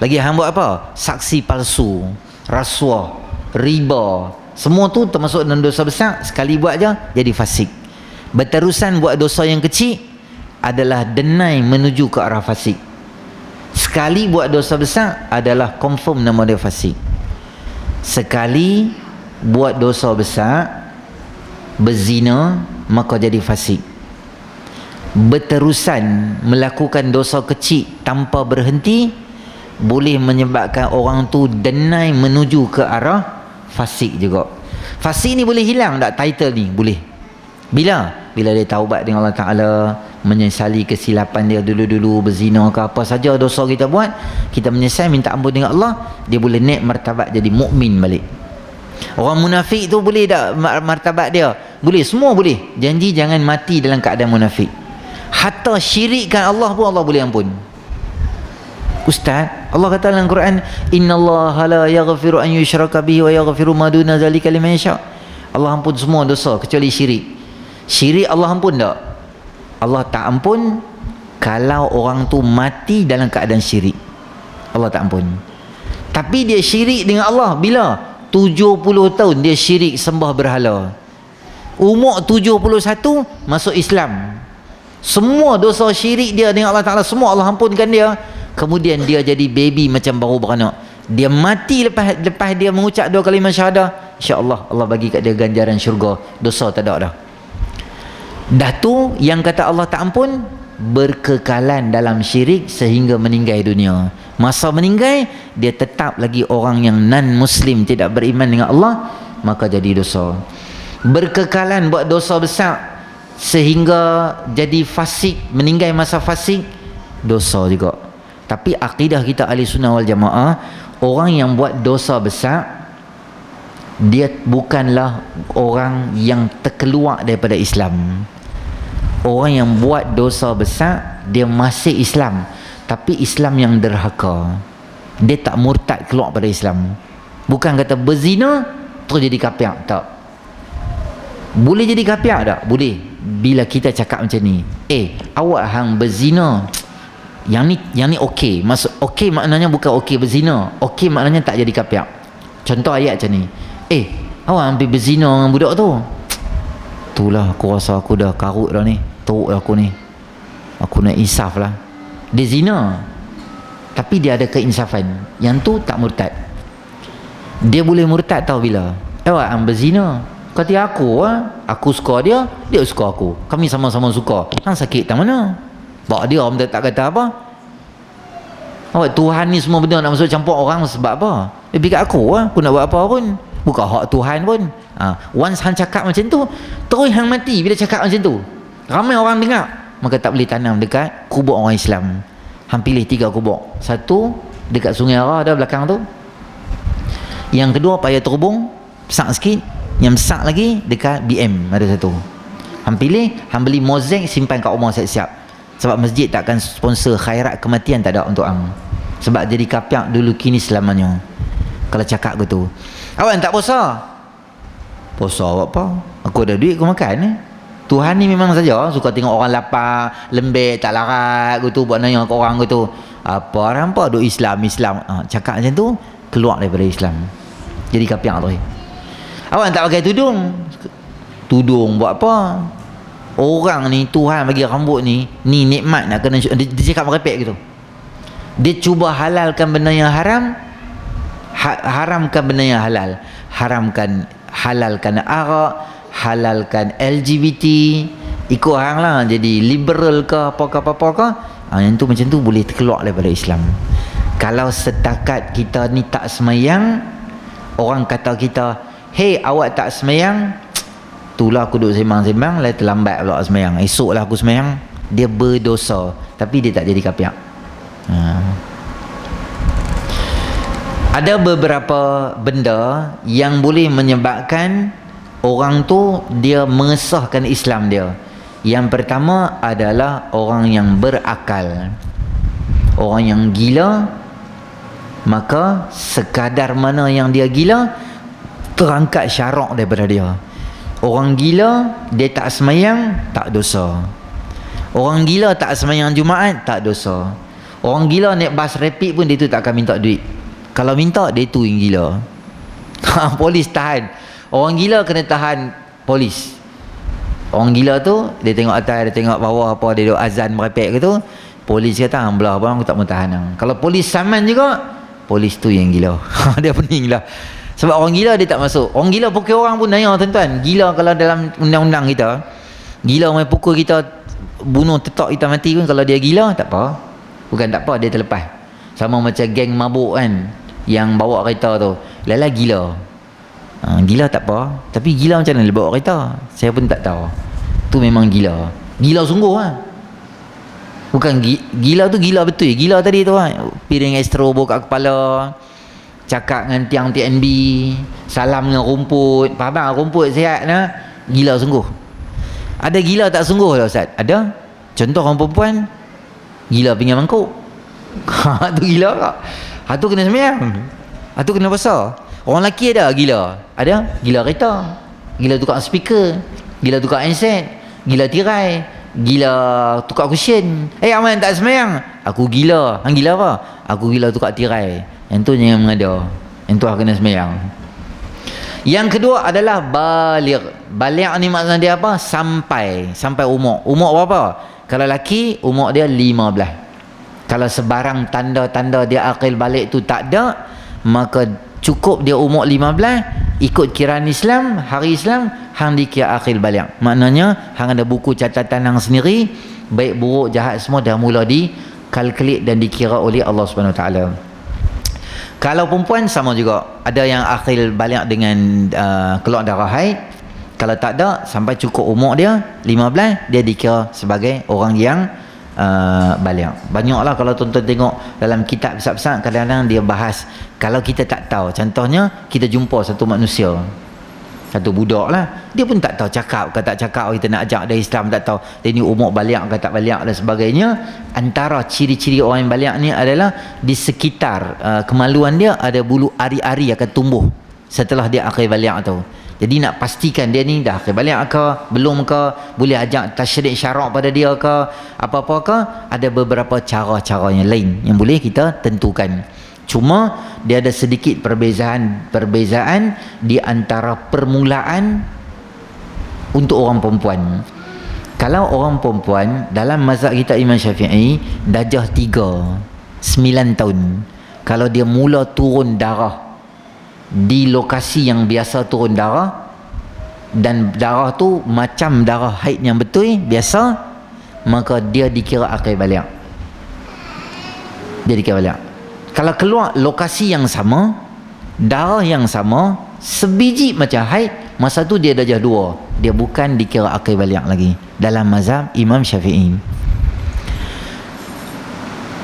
Lagi hang buat apa? Saksi palsu, rasuah, riba, semua tu termasuk dalam dosa besar. Sekali buat je jadi fasik. Berterusan buat dosa yang kecil adalah denai menuju ke arah fasik. Sekali buat dosa besar adalah confirm nama dia fasik. Sekali buat dosa besar, berzina, maka jadi fasik. Berterusan melakukan dosa kecil tanpa berhenti boleh menyebabkan orang tu denai menuju ke arah fasik juga. Fasik ni boleh hilang tak title ni? Boleh. Bila dia taubat dengan Allah Ta'ala, menyesali kesilapan dia dulu-dulu, berzina ke apa saja dosa kita buat, kita menyesal minta ampun dengan Allah, dia boleh naik martabat jadi mukmin balik. Orang munafik tu boleh tak martabat dia? Boleh, semua boleh. Janji jangan mati dalam keadaan munafik. Hatta syirikkan Allah pun Allah boleh ampun. Ustaz, Allah kata dalam Quran, innallaha la yaghfiru an yushraka bihi wa yaghfiru ma duna zalika liman yasha. Allah ampun semua dosa kecuali syirik. Syirik Allah ampun tak? Allah tak ampun kalau orang tu mati dalam keadaan syirik. Allah tak ampun. Tapi dia syirik dengan Allah bila? 70 tahun dia syirik sembah berhala. Umur 71 masuk Islam. Semua dosa syirik dia dengan Allah Ta'ala semua Allah ampunkan dia. Kemudian dia jadi baby macam baru beranak. Dia mati lepas dia mengucap 2 kalimah syahadah, insya-Allah Allah bagi kat dia ganjaran syurga. Dosa tak ada dah. Dah tu yang kata Allah tak ampun, berkekalan dalam syirik sehingga meninggal dunia. Masa meninggal dia tetap lagi orang yang non muslim, tidak beriman dengan Allah, maka jadi dosa. Berkekalan buat dosa besar sehingga jadi fasik, meninggal masa fasik, dosa juga. Tapi akidah kita ahli sunnah wal jamaah, orang yang buat dosa besar dia bukanlah orang yang terkeluar daripada Islam. Orang yang buat dosa besar dia masih Islam, tapi Islam yang derhaka. Dia tak murtad keluar pada Islam. Bukan kata berzina terus jadi kafir, tak. Boleh jadi kafir tak? Boleh. Bila kita cakap macam ni, awak hang berzina, yang ni okey. Maksud okey maknanya bukan okey berzina. Okey maknanya tak jadi kafir. Contoh ayat macam ni. Awak ambil berzina dengan budak tu. Itulah aku rasa aku dah karut dah ni. Teruk dah aku ni. Aku nak insaf lah. Dia zina, tapi dia ada keinsafan. Yang tu tak murtad. Dia boleh murtad tahu bila? Awak yang berzina, kata aku suka dia, dia suka aku. Kami sama-sama suka. Hang sakit tak mana? Bawa dia orang tak kata apa. Awak Tuhan ni semua benda nak masuk campur orang sebab apa? Lebih kat aku nak buat apa pun. Bukan hak Tuhan pun. Once hang cakap macam tu, terus hang mati bila cakap macam tu. Ramai orang dengar, maka tak boleh tanam dekat kubur orang Islam. Hang pilih 3 kubur. Satu dekat Sungai Ara ada belakang tu. Yang kedua payah terhubung, besar sikit. Yang besar lagi dekat BM ada satu. Hang pilih, hang beli Mosaic, simpan kat rumah siap-siap. Sebab masjid takkan sponsor khairat kematian, tak ada untuk hang. Sebab jadi kapiak dulu kini selamanya. Kalau cakap gitu. Awak tak puasa? Puasa awak apa? Aku ada duit aku makan. Tuhan ni memang saja suka tengok orang lapar, lembek, tak larat gitu, buat nanya ke orang gitu. Apa hampa duk Islam. Cakap macam tu keluar daripada Islam. Jadi kapiak tu. Awak tak pakai tudung. Tudung buat apa? Orang ni Tuhan bagi rambut ni nikmat nak kena dia cakap merepek gitu. Dia cuba halalkan benda yang haram, haramkan benda yang halal. Halalkan arak, halalkan LGBT, ikut hang lah, jadi liberal ke apa ke. Yang tu macam tu boleh keluar daripada Islam. Kalau setakat kita ni tak semayang, orang kata kita, hey awak tak semayang, itulah aku duduk sembang-sembang, lah terlambat pula semayang, esoklah aku semayang. Dia berdosa, tapi dia tak jadi kapiak. Ada beberapa benda yang boleh menyebabkan orang tu dia mengesahkan Islam dia. Yang pertama adalah orang yang berakal. Orang yang gila, maka sekadar mana yang dia gila, terangkat syarak daripada dia. Orang gila, dia tak semayang, tak dosa. Orang gila tak semayang Jumaat, tak dosa. Orang gila naik bas rapid pun dia tu tak akan minta duit. Kalau minta, dia tu yang gila. Polis tahan. Orang gila kena tahan polis. Orang gila tu, dia tengok atas, dia tengok bawah apa, dia duk azan merepek ke tu, polis kata, belah abang aku tak mau tahan hang. Kalau polis saman juga, polis tu yang gila. Dia pening lah. Sebab orang gila dia tak masuk. Orang gila pukul orang pun nanya tuan-tuan. Gila kalau dalam undang-undang kita, gila main pukul kita, bunuh tetak kita mati pun, kalau dia gila tak apa. Bukan tak apa, dia terlepas. Sama macam geng mabuk kan, yang bawa kereta tu, lala gila. Gila tak apa, tapi gila macam mana dia bawa kereta, saya pun tak tahu. Tu memang gila. Gila sungguh lah. Bukan gila tu gila betul. Gila tadi tu lah, piring estrobo kat kepala, cakap dengan tiang TNB, salam dengan rumput. Faham tak? Rumput sihat lah. Gila sungguh. Ada gila tak sungguh lah Ustaz? Ada. Contoh orang perempuan gila pinggan mangkuk. Tu gila tak? Tu kena sembahyang. Tu kena puasa. Orang lelaki ada gila. Ada gila kereta, gila tukar speaker, gila tukar handset, gila tirai, gila tukar cushion. Aman tak sembahyang? Aku gila. Hang gila apa? Aku gila tukar tirai. Yang tu jangan mengada. Yang tu kena sembahyang. Yang kedua adalah baligh. Baligh ni maksud dia apa? Sampai umur. Umur berapa? Kalau lelaki umur dia 15. Kalau sebarang tanda-tanda dia akil balik tu tak ada, maka cukup dia umur 15, ikut kiraan Islam, hari Islam, hang dikira akil balik. Maknanya hang ada buku catatan hang sendiri, baik buruk jahat semua dah mula dikalkulit dan dikira oleh Allah Subhanahu Wa Taala. Kalau perempuan sama juga, ada yang akil balik dengan keluar darah haid. Kalau tak ada, sampai cukup umur dia 15, dia dikira sebagai orang yang balik. Banyaklah kalau tuan-tuan tengok dalam kitab besar-besar, kadang-kadang dia bahas. Kalau kita tak tahu, contohnya kita jumpa satu manusia, satu budak lah, dia pun tak tahu cakap ke tak cakap, kita nak ajak dia Islam tak tahu dia ni umur balik ke tak balik dan sebagainya. Antara ciri-ciri orang yang balik ni adalah di sekitar kemaluan dia ada bulu ari-ari akan tumbuh setelah dia akhir balik tu. Jadi nak pastikan dia ni dah akhir balik ke belum ke, boleh ajak tasyrik syarak pada dia ke apa-apa ke, ada beberapa cara-cara yang lain yang boleh kita tentukan. Cuma dia ada sedikit perbezaan di antara permulaan untuk orang perempuan. Kalau orang perempuan dalam mazhab kita Imam Syafi'i, darjah 3 9 tahun. Kalau dia mula turun darah di lokasi yang biasa turun darah, dan darah tu macam darah haid yang betul biasa, maka dia dikira akhir balik. Dia dikira balik. Kalau keluar lokasi yang sama, darah yang sama, sebiji macam haid, masa tu dia darjah 2, dia bukan dikira akhir balik lagi dalam mazhab Imam Syafi'i.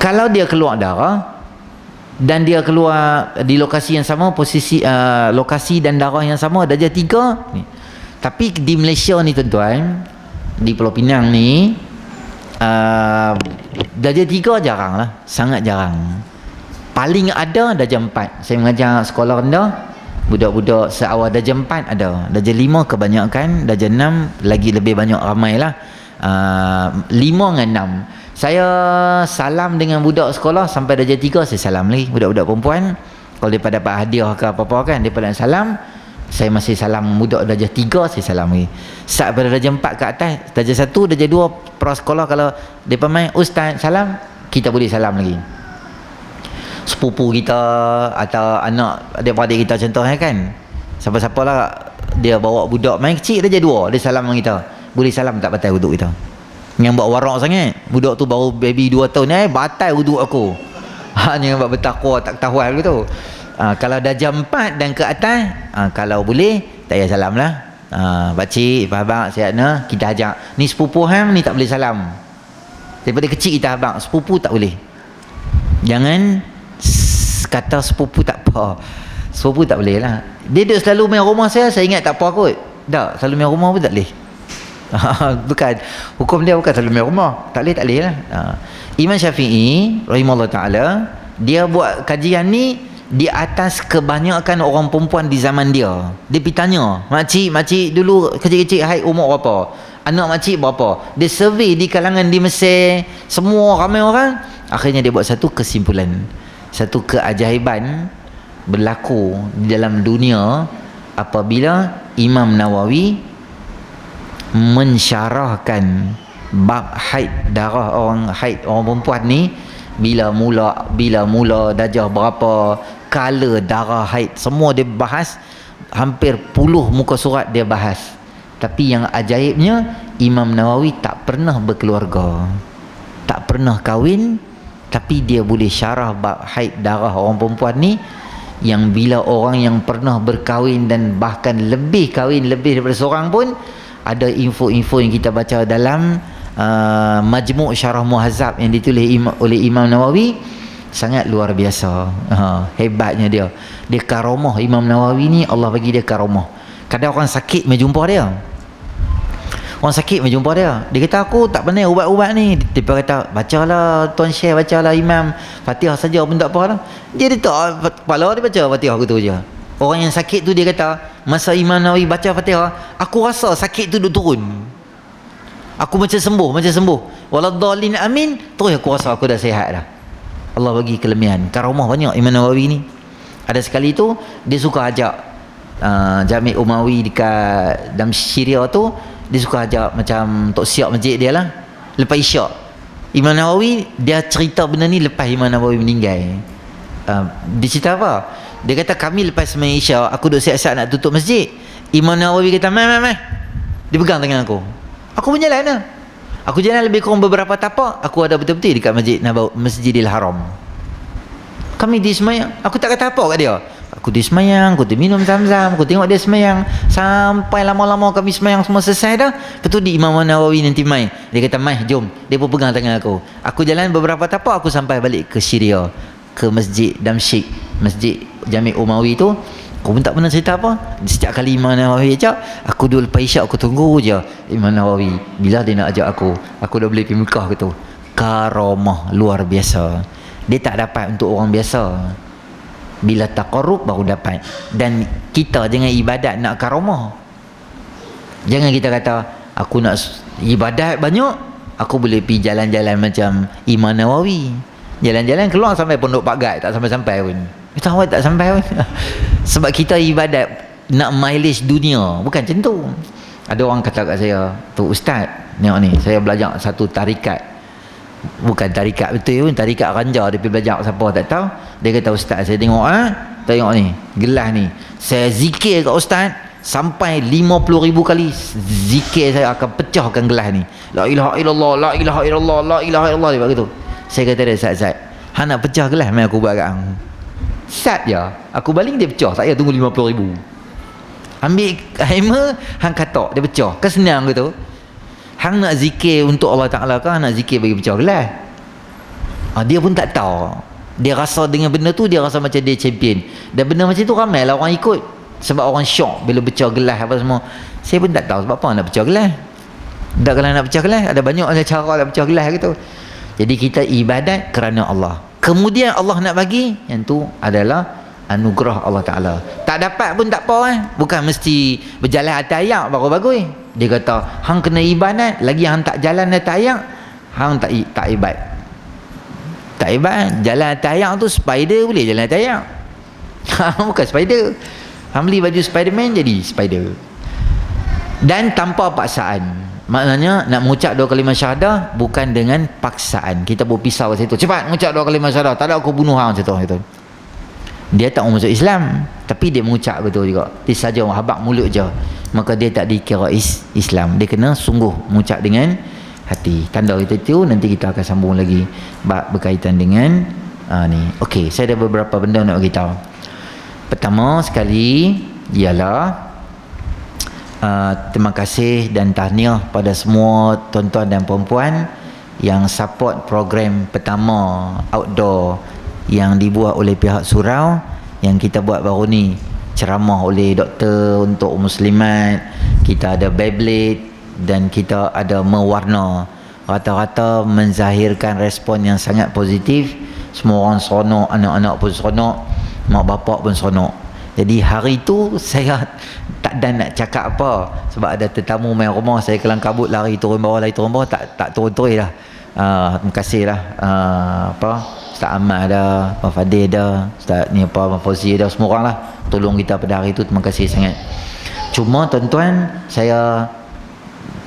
Kalau dia keluar darah dan dia keluar di lokasi yang sama, posisi lokasi dan darah yang sama, darjah 3 ni. Tapi di Malaysia ni tuan-tuan, di Pulau Pinang ni, darjah 3 jarang lah, sangat jarang. Paling ada darjah 4. Saya mengajar sekolah rendah, budak-budak seawal darjah 4 ada, darjah 5 kebanyakan, darjah 6 lagi lebih banyak, ramai lah. 5 dengan 6 saya salam dengan budak sekolah sampai darjah 3, saya salam lagi. Budak-budak perempuan kalau mereka dapat hadiah ke apa-apa kan, mereka nak salam, saya masih salam. Budak darjah 3 saya salam lagi. Saat pada darjah 4 ke atas, darjah 1, darjah 2 prasekolah, kalau mereka main ustaz salam, kita boleh salam lagi. Sepupu kita atau anak adik-beradik kita contohnya kan, siapa-siapa lah dia bawa budak main kecil darjah 2, dia salam dengan kita, boleh salam tak batal wuduk kita. Yang buat warak sangat, budak tu baru baby 2 tahun batal wuduk aku. Hanya buat bertakwa tak ketahuan gitu. Kalau dah jam 4 dan ke atas, kalau boleh tak payah salam lah. Pakcik, Pak Abang, sihat na, kita ajak. Ni sepupu ham ni tak boleh salam. Daripada kecil kita abang, sepupu tak boleh. Jangan kata sepupu tak apa. Sepupu tak boleh lah. Dia duduk selalu main rumah saya ingat tak apa kot. Tak, selalu main rumah pun tak boleh. Bukan, hukum dia bukan selalu main rumah, tak boleh lah. Imam Syafi'i rahimahullah ta'ala, dia buat kajian ni di atas kebanyakan orang perempuan di zaman dia. Dia pergi tanya, makcik dulu kecil-kecil haid umur berapa, anak makcik berapa. Dia survey di kalangan di Mesir, semua ramai orang. Akhirnya dia buat satu kesimpulan, satu keajaiban berlaku di dalam dunia apabila Imam Nawawi mensyarahkan bab haid, darah orang haid, orang perempuan ni, bila mula darjah berapa, kala darah haid, semua dia bahas. Hampir puluh muka surat dia bahas. Tapi yang ajaibnya, Imam Nawawi tak pernah berkeluarga, tak pernah kahwin, tapi dia boleh syarah bab haid, darah orang perempuan ni, yang bila orang yang pernah berkahwin dan bahkan lebih kahwin, lebih daripada seorang pun, ada info-info yang kita baca dalam Majmu' Syarah Muhazzab yang ditulis oleh Imam Nawawi, sangat luar biasa. Hebatnya dia karamah Imam Nawawi ni, Allah bagi dia karamah. Kadang orang sakit mai jumpa dia, dia kata aku tak pandai ubat-ubat ni. Dia kata bacalah Tuan Syekh, bacalah Imam, Fatihah saja pun tak apa lah. Dia letak kepala dia baca Fatihah gitu je. Orang yang sakit tu dia kata, masa Imam Nawawi baca Fatihah, aku rasa sakit tu duk turun. Aku macam sembuh. Waladhdallin amin. Terus aku rasa aku dah sihat dah. Allah bagi kelebihan. Karamah banyak Imam Nawawi ni. Ada sekali tu dia suka ajak Jami' Umawi dekat dalam Syria tu, dia suka ajak macam tok siap masjid dia lah, lepas isyak. Imam Nawawi dia cerita benda ni lepas Imam Nawawi meninggal. Dia cerita apa? Dia kata kami lepas sembahyang isyak, aku duduk siap-siap nak tutup masjid. Imam Nawawi kata, mai. Dia pegang tangan aku. Aku berjalan lah. Aku jalan lebih kurang beberapa tapak, aku ada betul-betul dekat Masjidil Haram. Kami di sembahyang, aku tak kata apa kat dia. Aku di sembahyang, aku minum zam-zam, aku tengok dia sembahyang sampai lama-lama kami sembahyang semua selesai dah. Betul di Imam Nawawi nanti mai. Dia kata, mai jom. Dia pun pegang tangan aku. Aku jalan beberapa tapak, aku sampai balik ke Syria, ke Masjid Damsyik, Masjid Jami' Umawi tu. Aku pun tak pernah cerita apa. Setiap kali Imam Nawawi ajak, aku duduk lepas isyak, aku tunggu je Imam Nawawi bila dia nak ajak aku dah boleh pergi Mekah gitu. Karamah luar biasa. Dia tak dapat untuk orang biasa, bila taqarrub baru dapat. Dan kita jangan ibadat nak karamah. Jangan kita kata aku nak ibadat banyak, aku boleh pergi jalan-jalan macam Imam Nawawi, jalan-jalan keluar sampai Pondok Pak Gad, tak sampai-sampai pun. Kita awak tak sampai pun. Sebab kita ibadat nak mileage dunia, bukan macam tu. Ada orang kata kat saya, tu ustaz, tengok ni, saya belajar satu tarikat, bukan tarikat betul pun, tarikat ranja. Dia pergi belajar siapa tak tahu. Dia kata, ustaz saya tengok tengok ni gelas ni, saya zikir kat ustaz sampai 50,000 kali, zikir saya akan pecahkan gelas ni. La ilaha illallah, la ilaha illallah, la ilaha illallah. Dia begitu. Saya kata dia, Ustaz, hang nak pecah gelas, mai aku buat kat hang. Sat je, aku baling dia pecah, tak payah tunggu 50,000. Ambil hammer, hang katak, dia pecah. Kan senang gitu. Hang nak zikir untuk Allah Ta'ala kan, nak zikir bagi pecah gelas? Dia pun tak tahu. Dia rasa dengan benda tu, dia rasa macam dia champion. Dan benda macam tu ramai lah orang ikut. Sebab orang syok bila pecah gelas apa semua. Saya pun tak tahu sebab apa nak pecah gelas. Tak, kalau nak pecah gelas, ada banyak cara nak pecah gelas gitu. Jadi kita ibadat kerana Allah. Kemudian Allah nak bagi, yang tu adalah anugerah Allah Ta'ala. Tak dapat pun tak apa Bukan mesti berjalan atas ayak baru bagus. Dia kata hang kena ibadat, lagi hang tak jalan atas ayak, hang tak ibad. Tak ibad. Jalan atas ayak tu spider boleh jalan atas ayak. Bukan spider. Hang beli baju Spiderman jadi spider. Dan tanpa paksaan. Maknanya nak mengucap 2 kalimah syahadah bukan dengan paksaan. Kita berpisah kat situ. Cepat mengucap 2 kalimah syahadah. Tak ada aku bunuh hang situ. Dia tak mau masuk Islam, tapi dia mengucap betul juga. Dia saja habaq mulut je. Maka dia tak dikira Islam. Dia kena sungguh mengucap dengan hati. Tanda itu nanti kita akan sambung lagi berkaitan dengan ni. Okey, saya ada beberapa benda nak beritahu. Pertama sekali ialah terima kasih dan tahniah pada semua tuan-tuan dan puan-puan yang support program pertama outdoor yang dibuat oleh pihak surau, yang kita buat baru ni, ceramah oleh doktor untuk muslimat. Kita ada Beyblade dan kita ada mewarna. Rata-rata menzahirkan respon yang sangat positif. Semua orang seronok, anak-anak pun seronok, mak bapak pun seronok. Jadi hari tu saya tak dan nak cakap apa, sebab ada tetamu main rumah, saya kelang kabut lari turun bawah tak turun-turun dah. Terima kasih lah Ustaz Ahmad dah, Abang Fadil dah, Ustaz ni Abang Fauzi dah, semua orang lah tolong kita pada hari tu. Terima kasih sangat. Cuma tuan-tuan, saya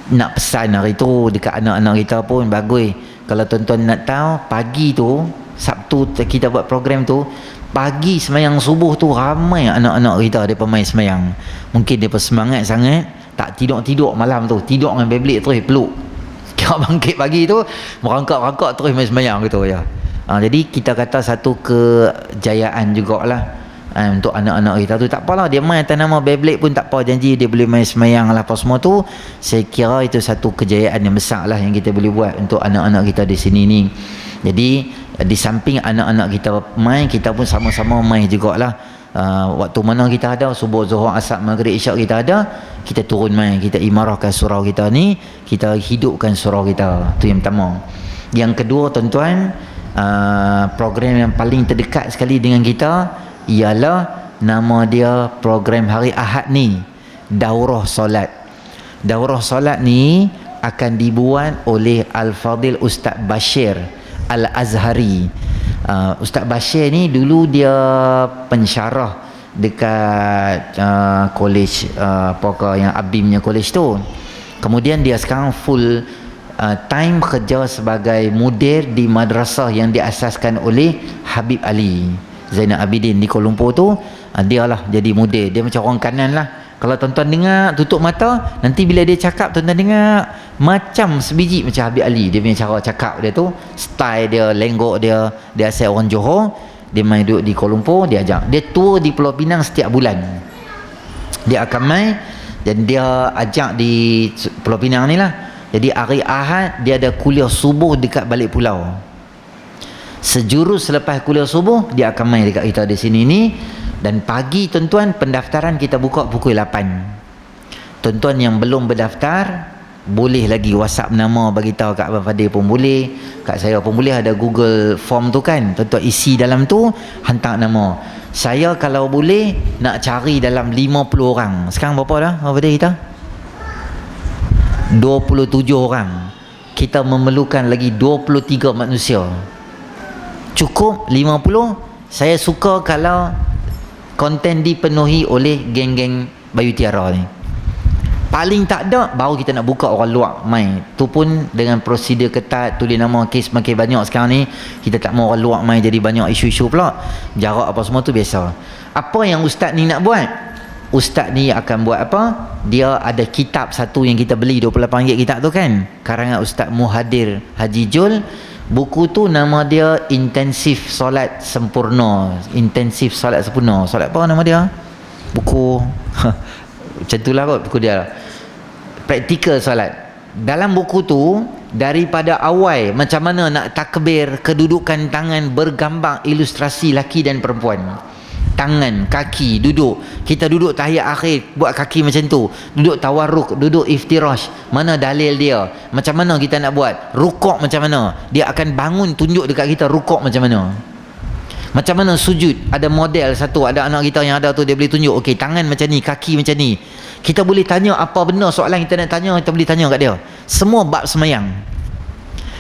nak pesan hari tu dekat anak-anak kita pun bagus. Kalau tuan-tuan nak tahu, pagi tu Sabtu kita buat program tu, pagi semayang subuh tu ramai anak-anak kita dia main semayang. Mungkin dia semangat sangat, tak tidur-tidur malam tu, tidur dengan Beyblade terus peluk. Kau bangkit pagi tu merangkak-rangkak terus main semayang gitu ya. Jadi kita kata satu kejayaan jugalah untuk anak-anak kita tu. Tak apalah dia main atas nama Beyblade pun tak apa, janji dia boleh main semayang lah apa semua tu. Saya kira itu satu kejayaan yang besar lah yang kita boleh buat untuk anak-anak kita di sini ni. Jadi di samping anak-anak kita main, kita pun sama-sama main jugalah. Waktu mana kita ada subuh, zuhur, asar, maghrib, isyak kita ada, kita turun main, kita imarahkan surau kita ni, kita hidupkan surau kita. Tu yang pertama. Yang kedua tuan-tuan, program yang paling terdekat sekali dengan kita ialah nama dia program hari Ahad ni, Daurah Solat. Daurah Solat ni akan dibuat oleh Al-Fadil Ustaz Bashir Al-Azhari. Ustaz Bashir ni dulu dia pensyarah dekat college apakah yang Abimnya college tu. Kemudian dia sekarang full time kerja sebagai mudir di madrasah yang diasaskan oleh Habib Ali Zainal Abidin di Kuala Lumpur tu. Dia lah jadi mudir. Dia macam orang kanan lah. Kalau tuan-tuan dengar, tutup mata, nanti bila dia cakap, tuan-tuan dengar macam sebiji macam Habib Ali. Dia punya cara cakap dia tu, style dia, lenggok dia. Dia asal orang Johor, dia main duduk di Kuala Lumpur, dia ajak. Dia tour di Pulau Pinang setiap bulan. Dia akan main dan dia ajak di Pulau Pinang ni lah. Jadi hari Ahad dia ada kuliah subuh dekat balik pulau. Sejurus selepas kuliah subuh dia akan main dekat kita di sini ni. Dan pagi tuan-tuan, pendaftaran kita buka pukul 8. Tuan-tuan yang belum berdaftar boleh lagi WhatsApp nama bagi tahu kat Abang Fadil pun boleh, kat saya pun boleh. Ada Google Form tu kan, tuan-tuan isi dalam tu, hantar nama. Saya kalau boleh nak cari dalam 50 orang. Sekarang berapa dah Abang Fadil kita? 27 orang. Kita memerlukan lagi 23 manusia. Cukup 50. Saya suka kalau konten dipenuhi oleh geng-geng Bayu Tiara ni. Paling tak ada, baru kita nak buka orang luar main. Tu pun dengan prosedur ketat, tulis nama, kes makin banyak sekarang ni. Kita tak mau orang luar main jadi banyak isu-isu pula. Jarak apa semua tu biasa. Apa yang ustaz ni nak buat? Ustaz ni akan buat apa? Dia ada kitab satu yang kita beli RM28 kitab tu kan, karangan Ustaz Muhadir Haji Jul. Buku tu nama dia Intensif Solat Sempurna. Intensif Solat Sempurna. Solat apa nama dia? Buku macam itulah kot buku dia. Praktikal solat. Dalam buku tu daripada awal macam mana nak takbir, kedudukan tangan bergambar ilustrasi laki dan perempuan, tangan, kaki, duduk, kita duduk tahiyat akhir buat kaki macam tu, duduk tawarruk, duduk iftirash, mana dalil dia, macam mana kita nak buat rukuk, macam mana dia akan bangun tunjuk dekat kita rukuk macam mana, macam mana sujud, ada model satu, ada anak kita yang ada tu, dia boleh tunjuk, okey tangan macam ni, kaki macam ni. Kita boleh tanya apa benda soalan kita nak tanya, kita boleh tanya kat dia, semua bab semayang.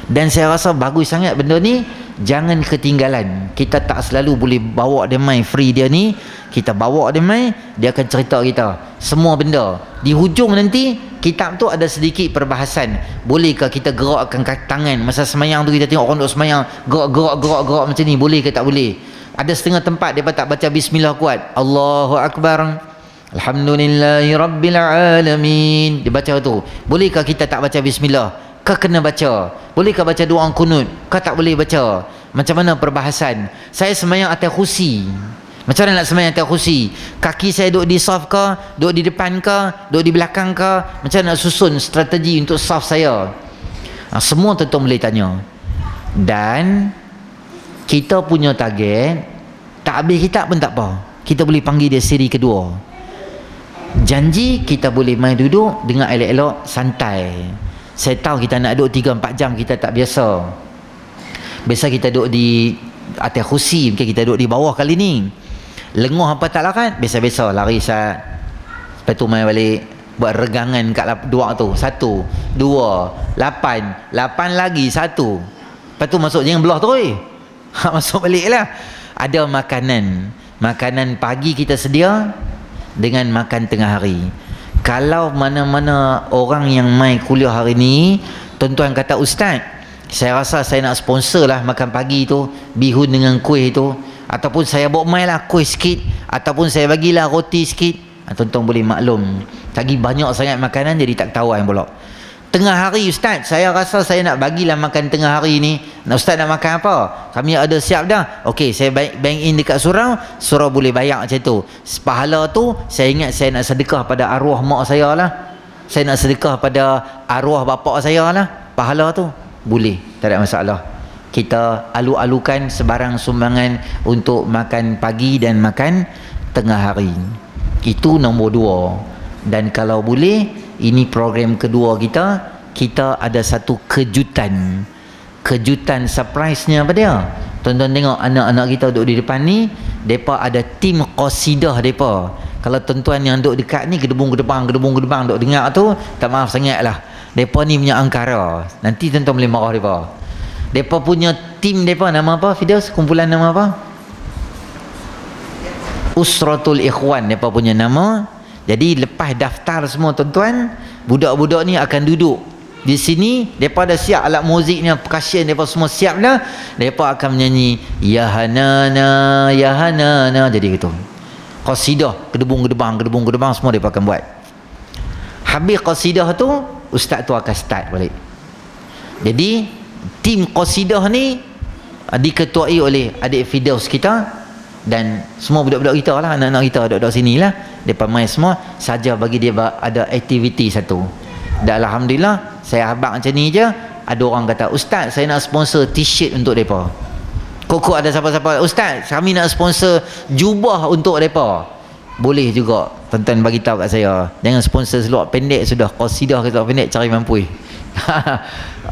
Dan saya rasa bagus sangat benda ni, jangan ketinggalan. Kita tak selalu boleh bawa dia main free dia ni, kita bawa dia main, dia akan cerita kita semua benda. Di hujung nanti kitab tu ada sedikit perbahasan, bolehkah kita gerakkan tangan masa semayang tu, kita tengok orang duk semayang gerak macam ni, boleh ke tak boleh. Ada setengah tempat dia tak baca bismillah kuat, Allahu Akbar, Alhamdulillahi Rabbil Alamin, dia baca tu. Bolehkah kita tak baca bismillah? Kau kena baca. Bolehkah baca doa kunut? Kau tak boleh baca. Macam mana perbahasan? Saya semayang atas kursi, macam mana nak semayang atas kursi? Kaki saya duduk di saf ke, duduk di depan ke, duduk di belakang ke, macam mana nak susun strategi untuk saf saya? Semua tuan-tuan boleh tanya. Dan kita punya target, tak habis kitab pun tak apa, kita boleh panggil dia siri kedua. Janji kita boleh main duduk dengan elok-elok, santai. Saya tahu kita nak duduk 3-4 jam, kita tak biasa. Biasa kita duduk di atas kursi, mungkin kita duduk di bawah kali ni. Lenguh apa tak lah kan? Biasa-biasa lari saya. Lepas tu main balik, buat regangan kat dua tu. 1, 2, 8 lagi 1. Lepas tu masuk jangan belah tu. Masuk balik lah. Ada makanan pagi kita sedia dengan makan tengah hari. Kalau mana-mana orang yang mai kuliah hari ni, tuan-tuan kata, ustaz, saya rasa saya nak sponsor lah makan pagi tu, bihun dengan kuih tu, ataupun saya bawa mai lah kuih sikit, ataupun saya bagilah roti sikit. Tuan-tuan boleh maklum, lagi banyak sangat makanan jadi tak ketahuan pula. Tengah hari, ustaz, saya rasa saya nak bagilah makan tengah hari ni. Ustaz nak makan apa? Kami ada siap dah. Okey, saya bank in dekat surau boleh bayar macam tu. Pahala tu saya ingat saya nak sedekah pada arwah mak saya lah. Saya nak sedekah pada arwah bapa saya lah. Pahala tu boleh, tak ada masalah. Kita alu-alukan sebarang sumbangan untuk makan pagi dan makan tengah hari. Itu nombor 2. Dan kalau boleh, ini program kedua kita ada satu kejutan surprise-nya apa dia? Tuan-tuan tengok anak-anak kita duduk di depan ni, mereka ada tim qasidah mereka. Kalau tuan-tuan yang duduk dekat ni gedebung-gedebang duduk dengar tu, tak maaf sangat lah, mereka ni punya angkara. Nanti tuan-tuan boleh marah mereka. Mereka punya tim mereka nama apa, Fidaus? Kumpulan nama apa? Usratul Ikhwan mereka punya nama. Jadi lepas daftar semua tuan-tuan, budak-budak ni akan duduk di sini. Mereka dah siap alat muziknya, percussion mereka semua siap dah. Mereka akan menyanyi Ya Hanana, Ya Hanana, jadi gitu. Qasidah, gedebung-gedebang semua mereka akan buat. Habis qasidah tu, ustaz tu akan start balik. Jadi tim qasidah ni diketuai oleh adik Fidaus kita dan semua budak-budak kita lah, anak-anak kita duduk sini lah. Mereka main semua saja bagi dia ada aktiviti satu. Dan alhamdulillah, saya habaq macam ni je, ada orang kata, ustaz saya nak sponsor t-shirt untuk mereka. Kok ada siapa-siapa, ustaz kami nak sponsor jubah untuk mereka. Boleh juga, tuan-tuan bagi tahu kat saya, jangan sponsor seluar pendek sudah, qasidah ke seluar pendek cari mampu.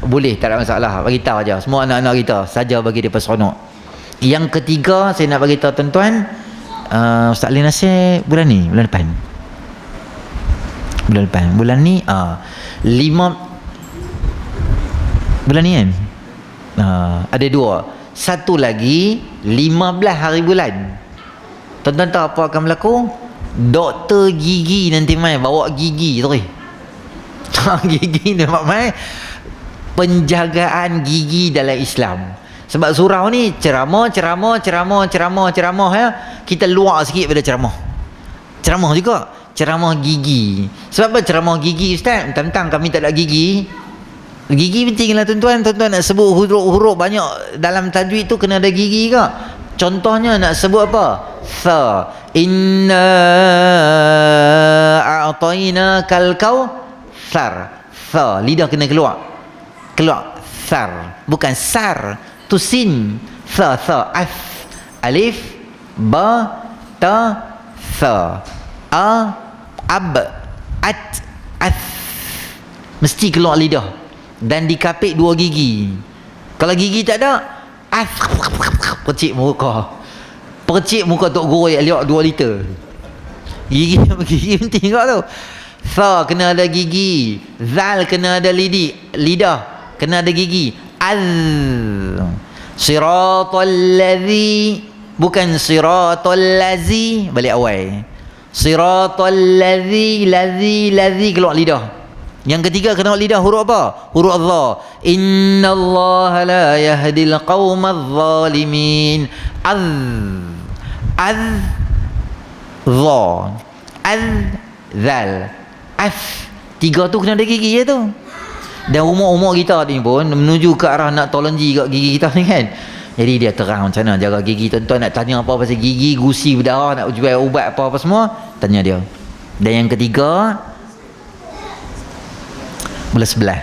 Boleh, tak ada masalah, bagi tahu aja semua anak-anak kita saja bagi dia seronok. Yang ketiga saya nak bagi tahu tuan-tuan, Ustaz Ali Nasir bulan depan bulan ni 5 bulan ni kan, ada 2, satu lagi 15 hari bulan. Tuan-tuan tahu apa akan berlaku? Doktor gigi nanti mai bawa gigi tu. Gigi nampak mai penjagaan gigi dalam Islam. Sebab surau ni ceramah ya. Kita luar sikit pada ceramah juga, ceramah gigi. Sebab apa ceramah gigi, ustaz? Tentang kami tak ada gigi. Gigi penting lah tuan-tuan. Tuan-tuan nak sebut huruf-huruf banyak dalam tajwid tu kena ada gigi ke? Contohnya nak sebut apa? Tha, inna a'tainakal kautsar. Tha, lidah kena keluar. keluar thar, bukan sar, tu sin, tha, af, alif, ba, ta, tha, a, ab, at, ath, mesti keluar lidah dan dikapit 2 gigi. Kalau gigi tak ada, percik muka Tok Guru yang lihat 2 liter. Gigi penting juga tu. Tha kena ada gigi, zal kena ada lidah kena ada gigi. Az, siratal ladzi, bukan siratal lazi, balik awal. Siratal ladzi keluar lidah. Yang ketiga kena lidah huruf apa? Huruf dha. Innallaha la yahdil qaumadh zalimin. Az, dha, az, zal, af. 3 tu kena ada gigi je tu. Dan umur kita ni pun menuju ke arah nak tolenji kat gigi kita ni kan. Jadi dia terang macam mana jaga gigi. Tuan-tuan nak tanya apa pasal gigi, gusi berdarah, nak jual ubat apa semua, tanya dia. Dan yang ketiga, bulan 11.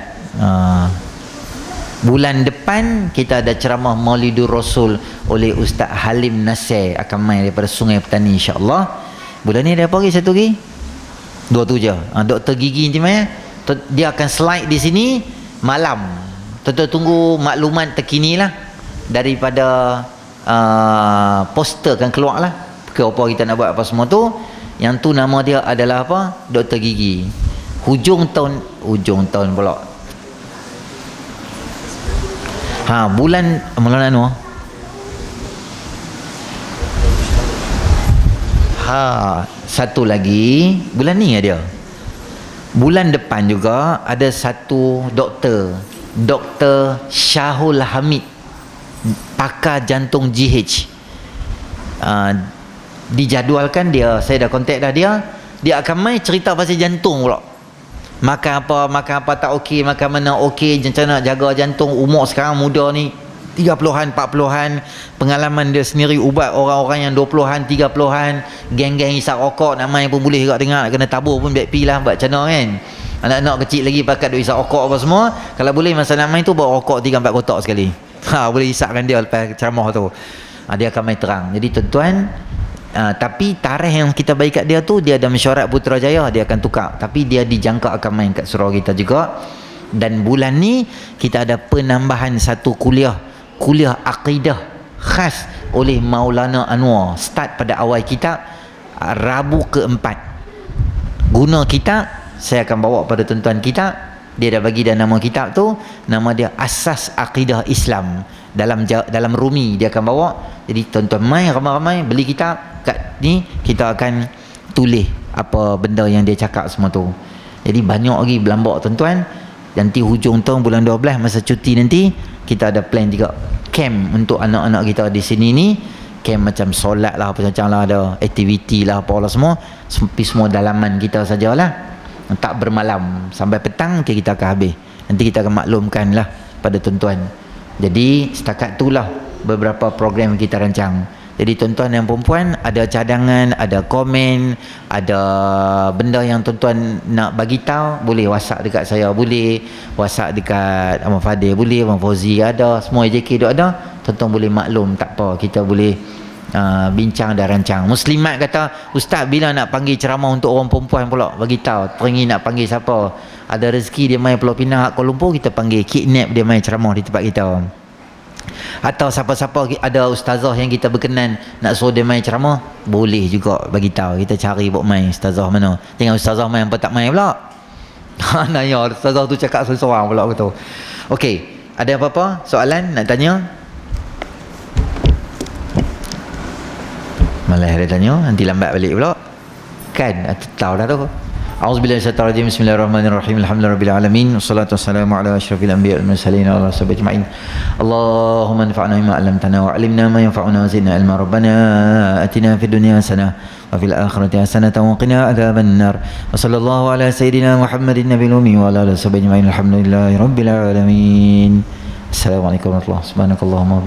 Bulan depan kita ada ceramah Maulidur Rasul oleh Ustaz Halim Nasir, akan main daripada Sungai Petani, insya-Allah. Bulan ni ada apa lagi? Satu lagi? 2 tu je. Doktor gigi nanti main. Dia akan slide di sini malam. Tuan-tuan tunggu maklumat terkini lah daripada poster akan keluar lah ke apa kita nak buat apa semua tu. Yang tu nama dia adalah apa? Doktor gigi. Hujung tahun pula. Bulan Maulana Anwar. Satu lagi bulan ni ada. Bulan depan juga ada satu Dr. Syahul Hamid, pakar jantung GH. Dijadualkan dia, saya dah kontak dah dia. Dia akan main cerita pasal jantung pula. Makan apa tak okey, makan mana okey, macam nak jaga jantung. Umur sekarang muda ni 30-an, 40-an, pengalaman dia sendiri, ubat orang-orang yang 20-an, 30-an, geng-geng isap rokok nak main pun boleh juga dengar, kena tabur pun baik pi lah buat macam mana kan. Anak-anak kecil lagi pakat duk isap rokok apa semua, kalau boleh masa nak main tu bawa rokok 3-4 kotak sekali. Boleh isapkan dia lepas ceramah tu. Dia akan main terang. Jadi tuan-tuan, tapi tarikh yang kita bagi kat dia tu, dia ada mesyuarat Putrajaya, dia akan tukar, tapi dia dijangka akan main kat surau kita juga. Dan bulan ni kita ada penambahan satu kuliah akidah khas oleh Maulana Anwar, start pada awal kitab Rabu ke-4. Guna kitab saya akan bawa pada tuan-tuan kitab. Dia dah bagi dah nama kitab tu, nama dia Asas Akidah Islam. Dalam Rumi dia akan bawa. Jadi tuan-tuan mai ramai-ramai beli kitab kat ni, kita akan tulis apa benda yang dia cakap semua tu. Jadi banyak lagi belambak tuan-tuan. Nanti hujung tahun bulan 12 masa cuti nanti kita ada plan juga camp untuk anak-anak kita di sini ni. Camp macam solat lah, apa macam lah, ada aktiviti lah, apa lah semua. Semua dalaman kita sajalah. Tak bermalam sampai petang kita akan habis. Nanti kita akan maklumkan lah pada tuan-tuan. Jadi setakat itulah beberapa program kita rancang. Jadi tuan-tuan dan perempuan, ada cadangan, ada komen, ada benda yang tuan-tuan nak bagi tahu, boleh WhatsApp dekat saya, boleh WhatsApp dekat Abang Fadil, boleh Abang Fauzi, ada semua AJK duk ada. Tuan-tuan boleh maklum, tak apa, kita boleh bincang dan rancang. Muslimat kata, Ustaz bila nak panggil ceramah untuk orang perempuan pula, bagi tahu teringin nak panggil siapa. Ada rezeki dia main Pulau Pinang, Kuala Lumpur, kita panggil. Kidnap dia main ceramah di tempat kita. Atau siapa-siapa ada ustazah yang kita berkenan nak suruh dia main ceramah, boleh juga bagi tahu, kita cari buat main ustazah mana. Jangan ustazah main apa tak main pula. Nah ya, ustazah tu cakap seorang pula betul. Okey, ada apa-apa soalan nak tanya? Malah ada tanya, nanti lambat balik pula. Kan, tahu dah tu. A'udzubillahi minasyaitonir rajim. Bismillahirrahmanirrahim. Alhamdulillahirabbil alamin. Wassalatu wassalamu ala asyrafil anbiya'i wal mursalin wa ala sahbihi ajma'in. Allahumma anfa'na bima 'allamtana wa 'allimna ma yanfa'una wa zidna ilma. Rabbana atina fid dunya hasanah wa fil akhirati hasanah wa qina adzabannar. Wa sallallahu ala sayidina Muhammadin nabiyil ummi wa ala alihi washabbihi ajma'in. Alhamdulillahirabbil alamin. Assalamualaikum warahmatullahi wabarakatuh. Subhanakallahumma wa bihamdika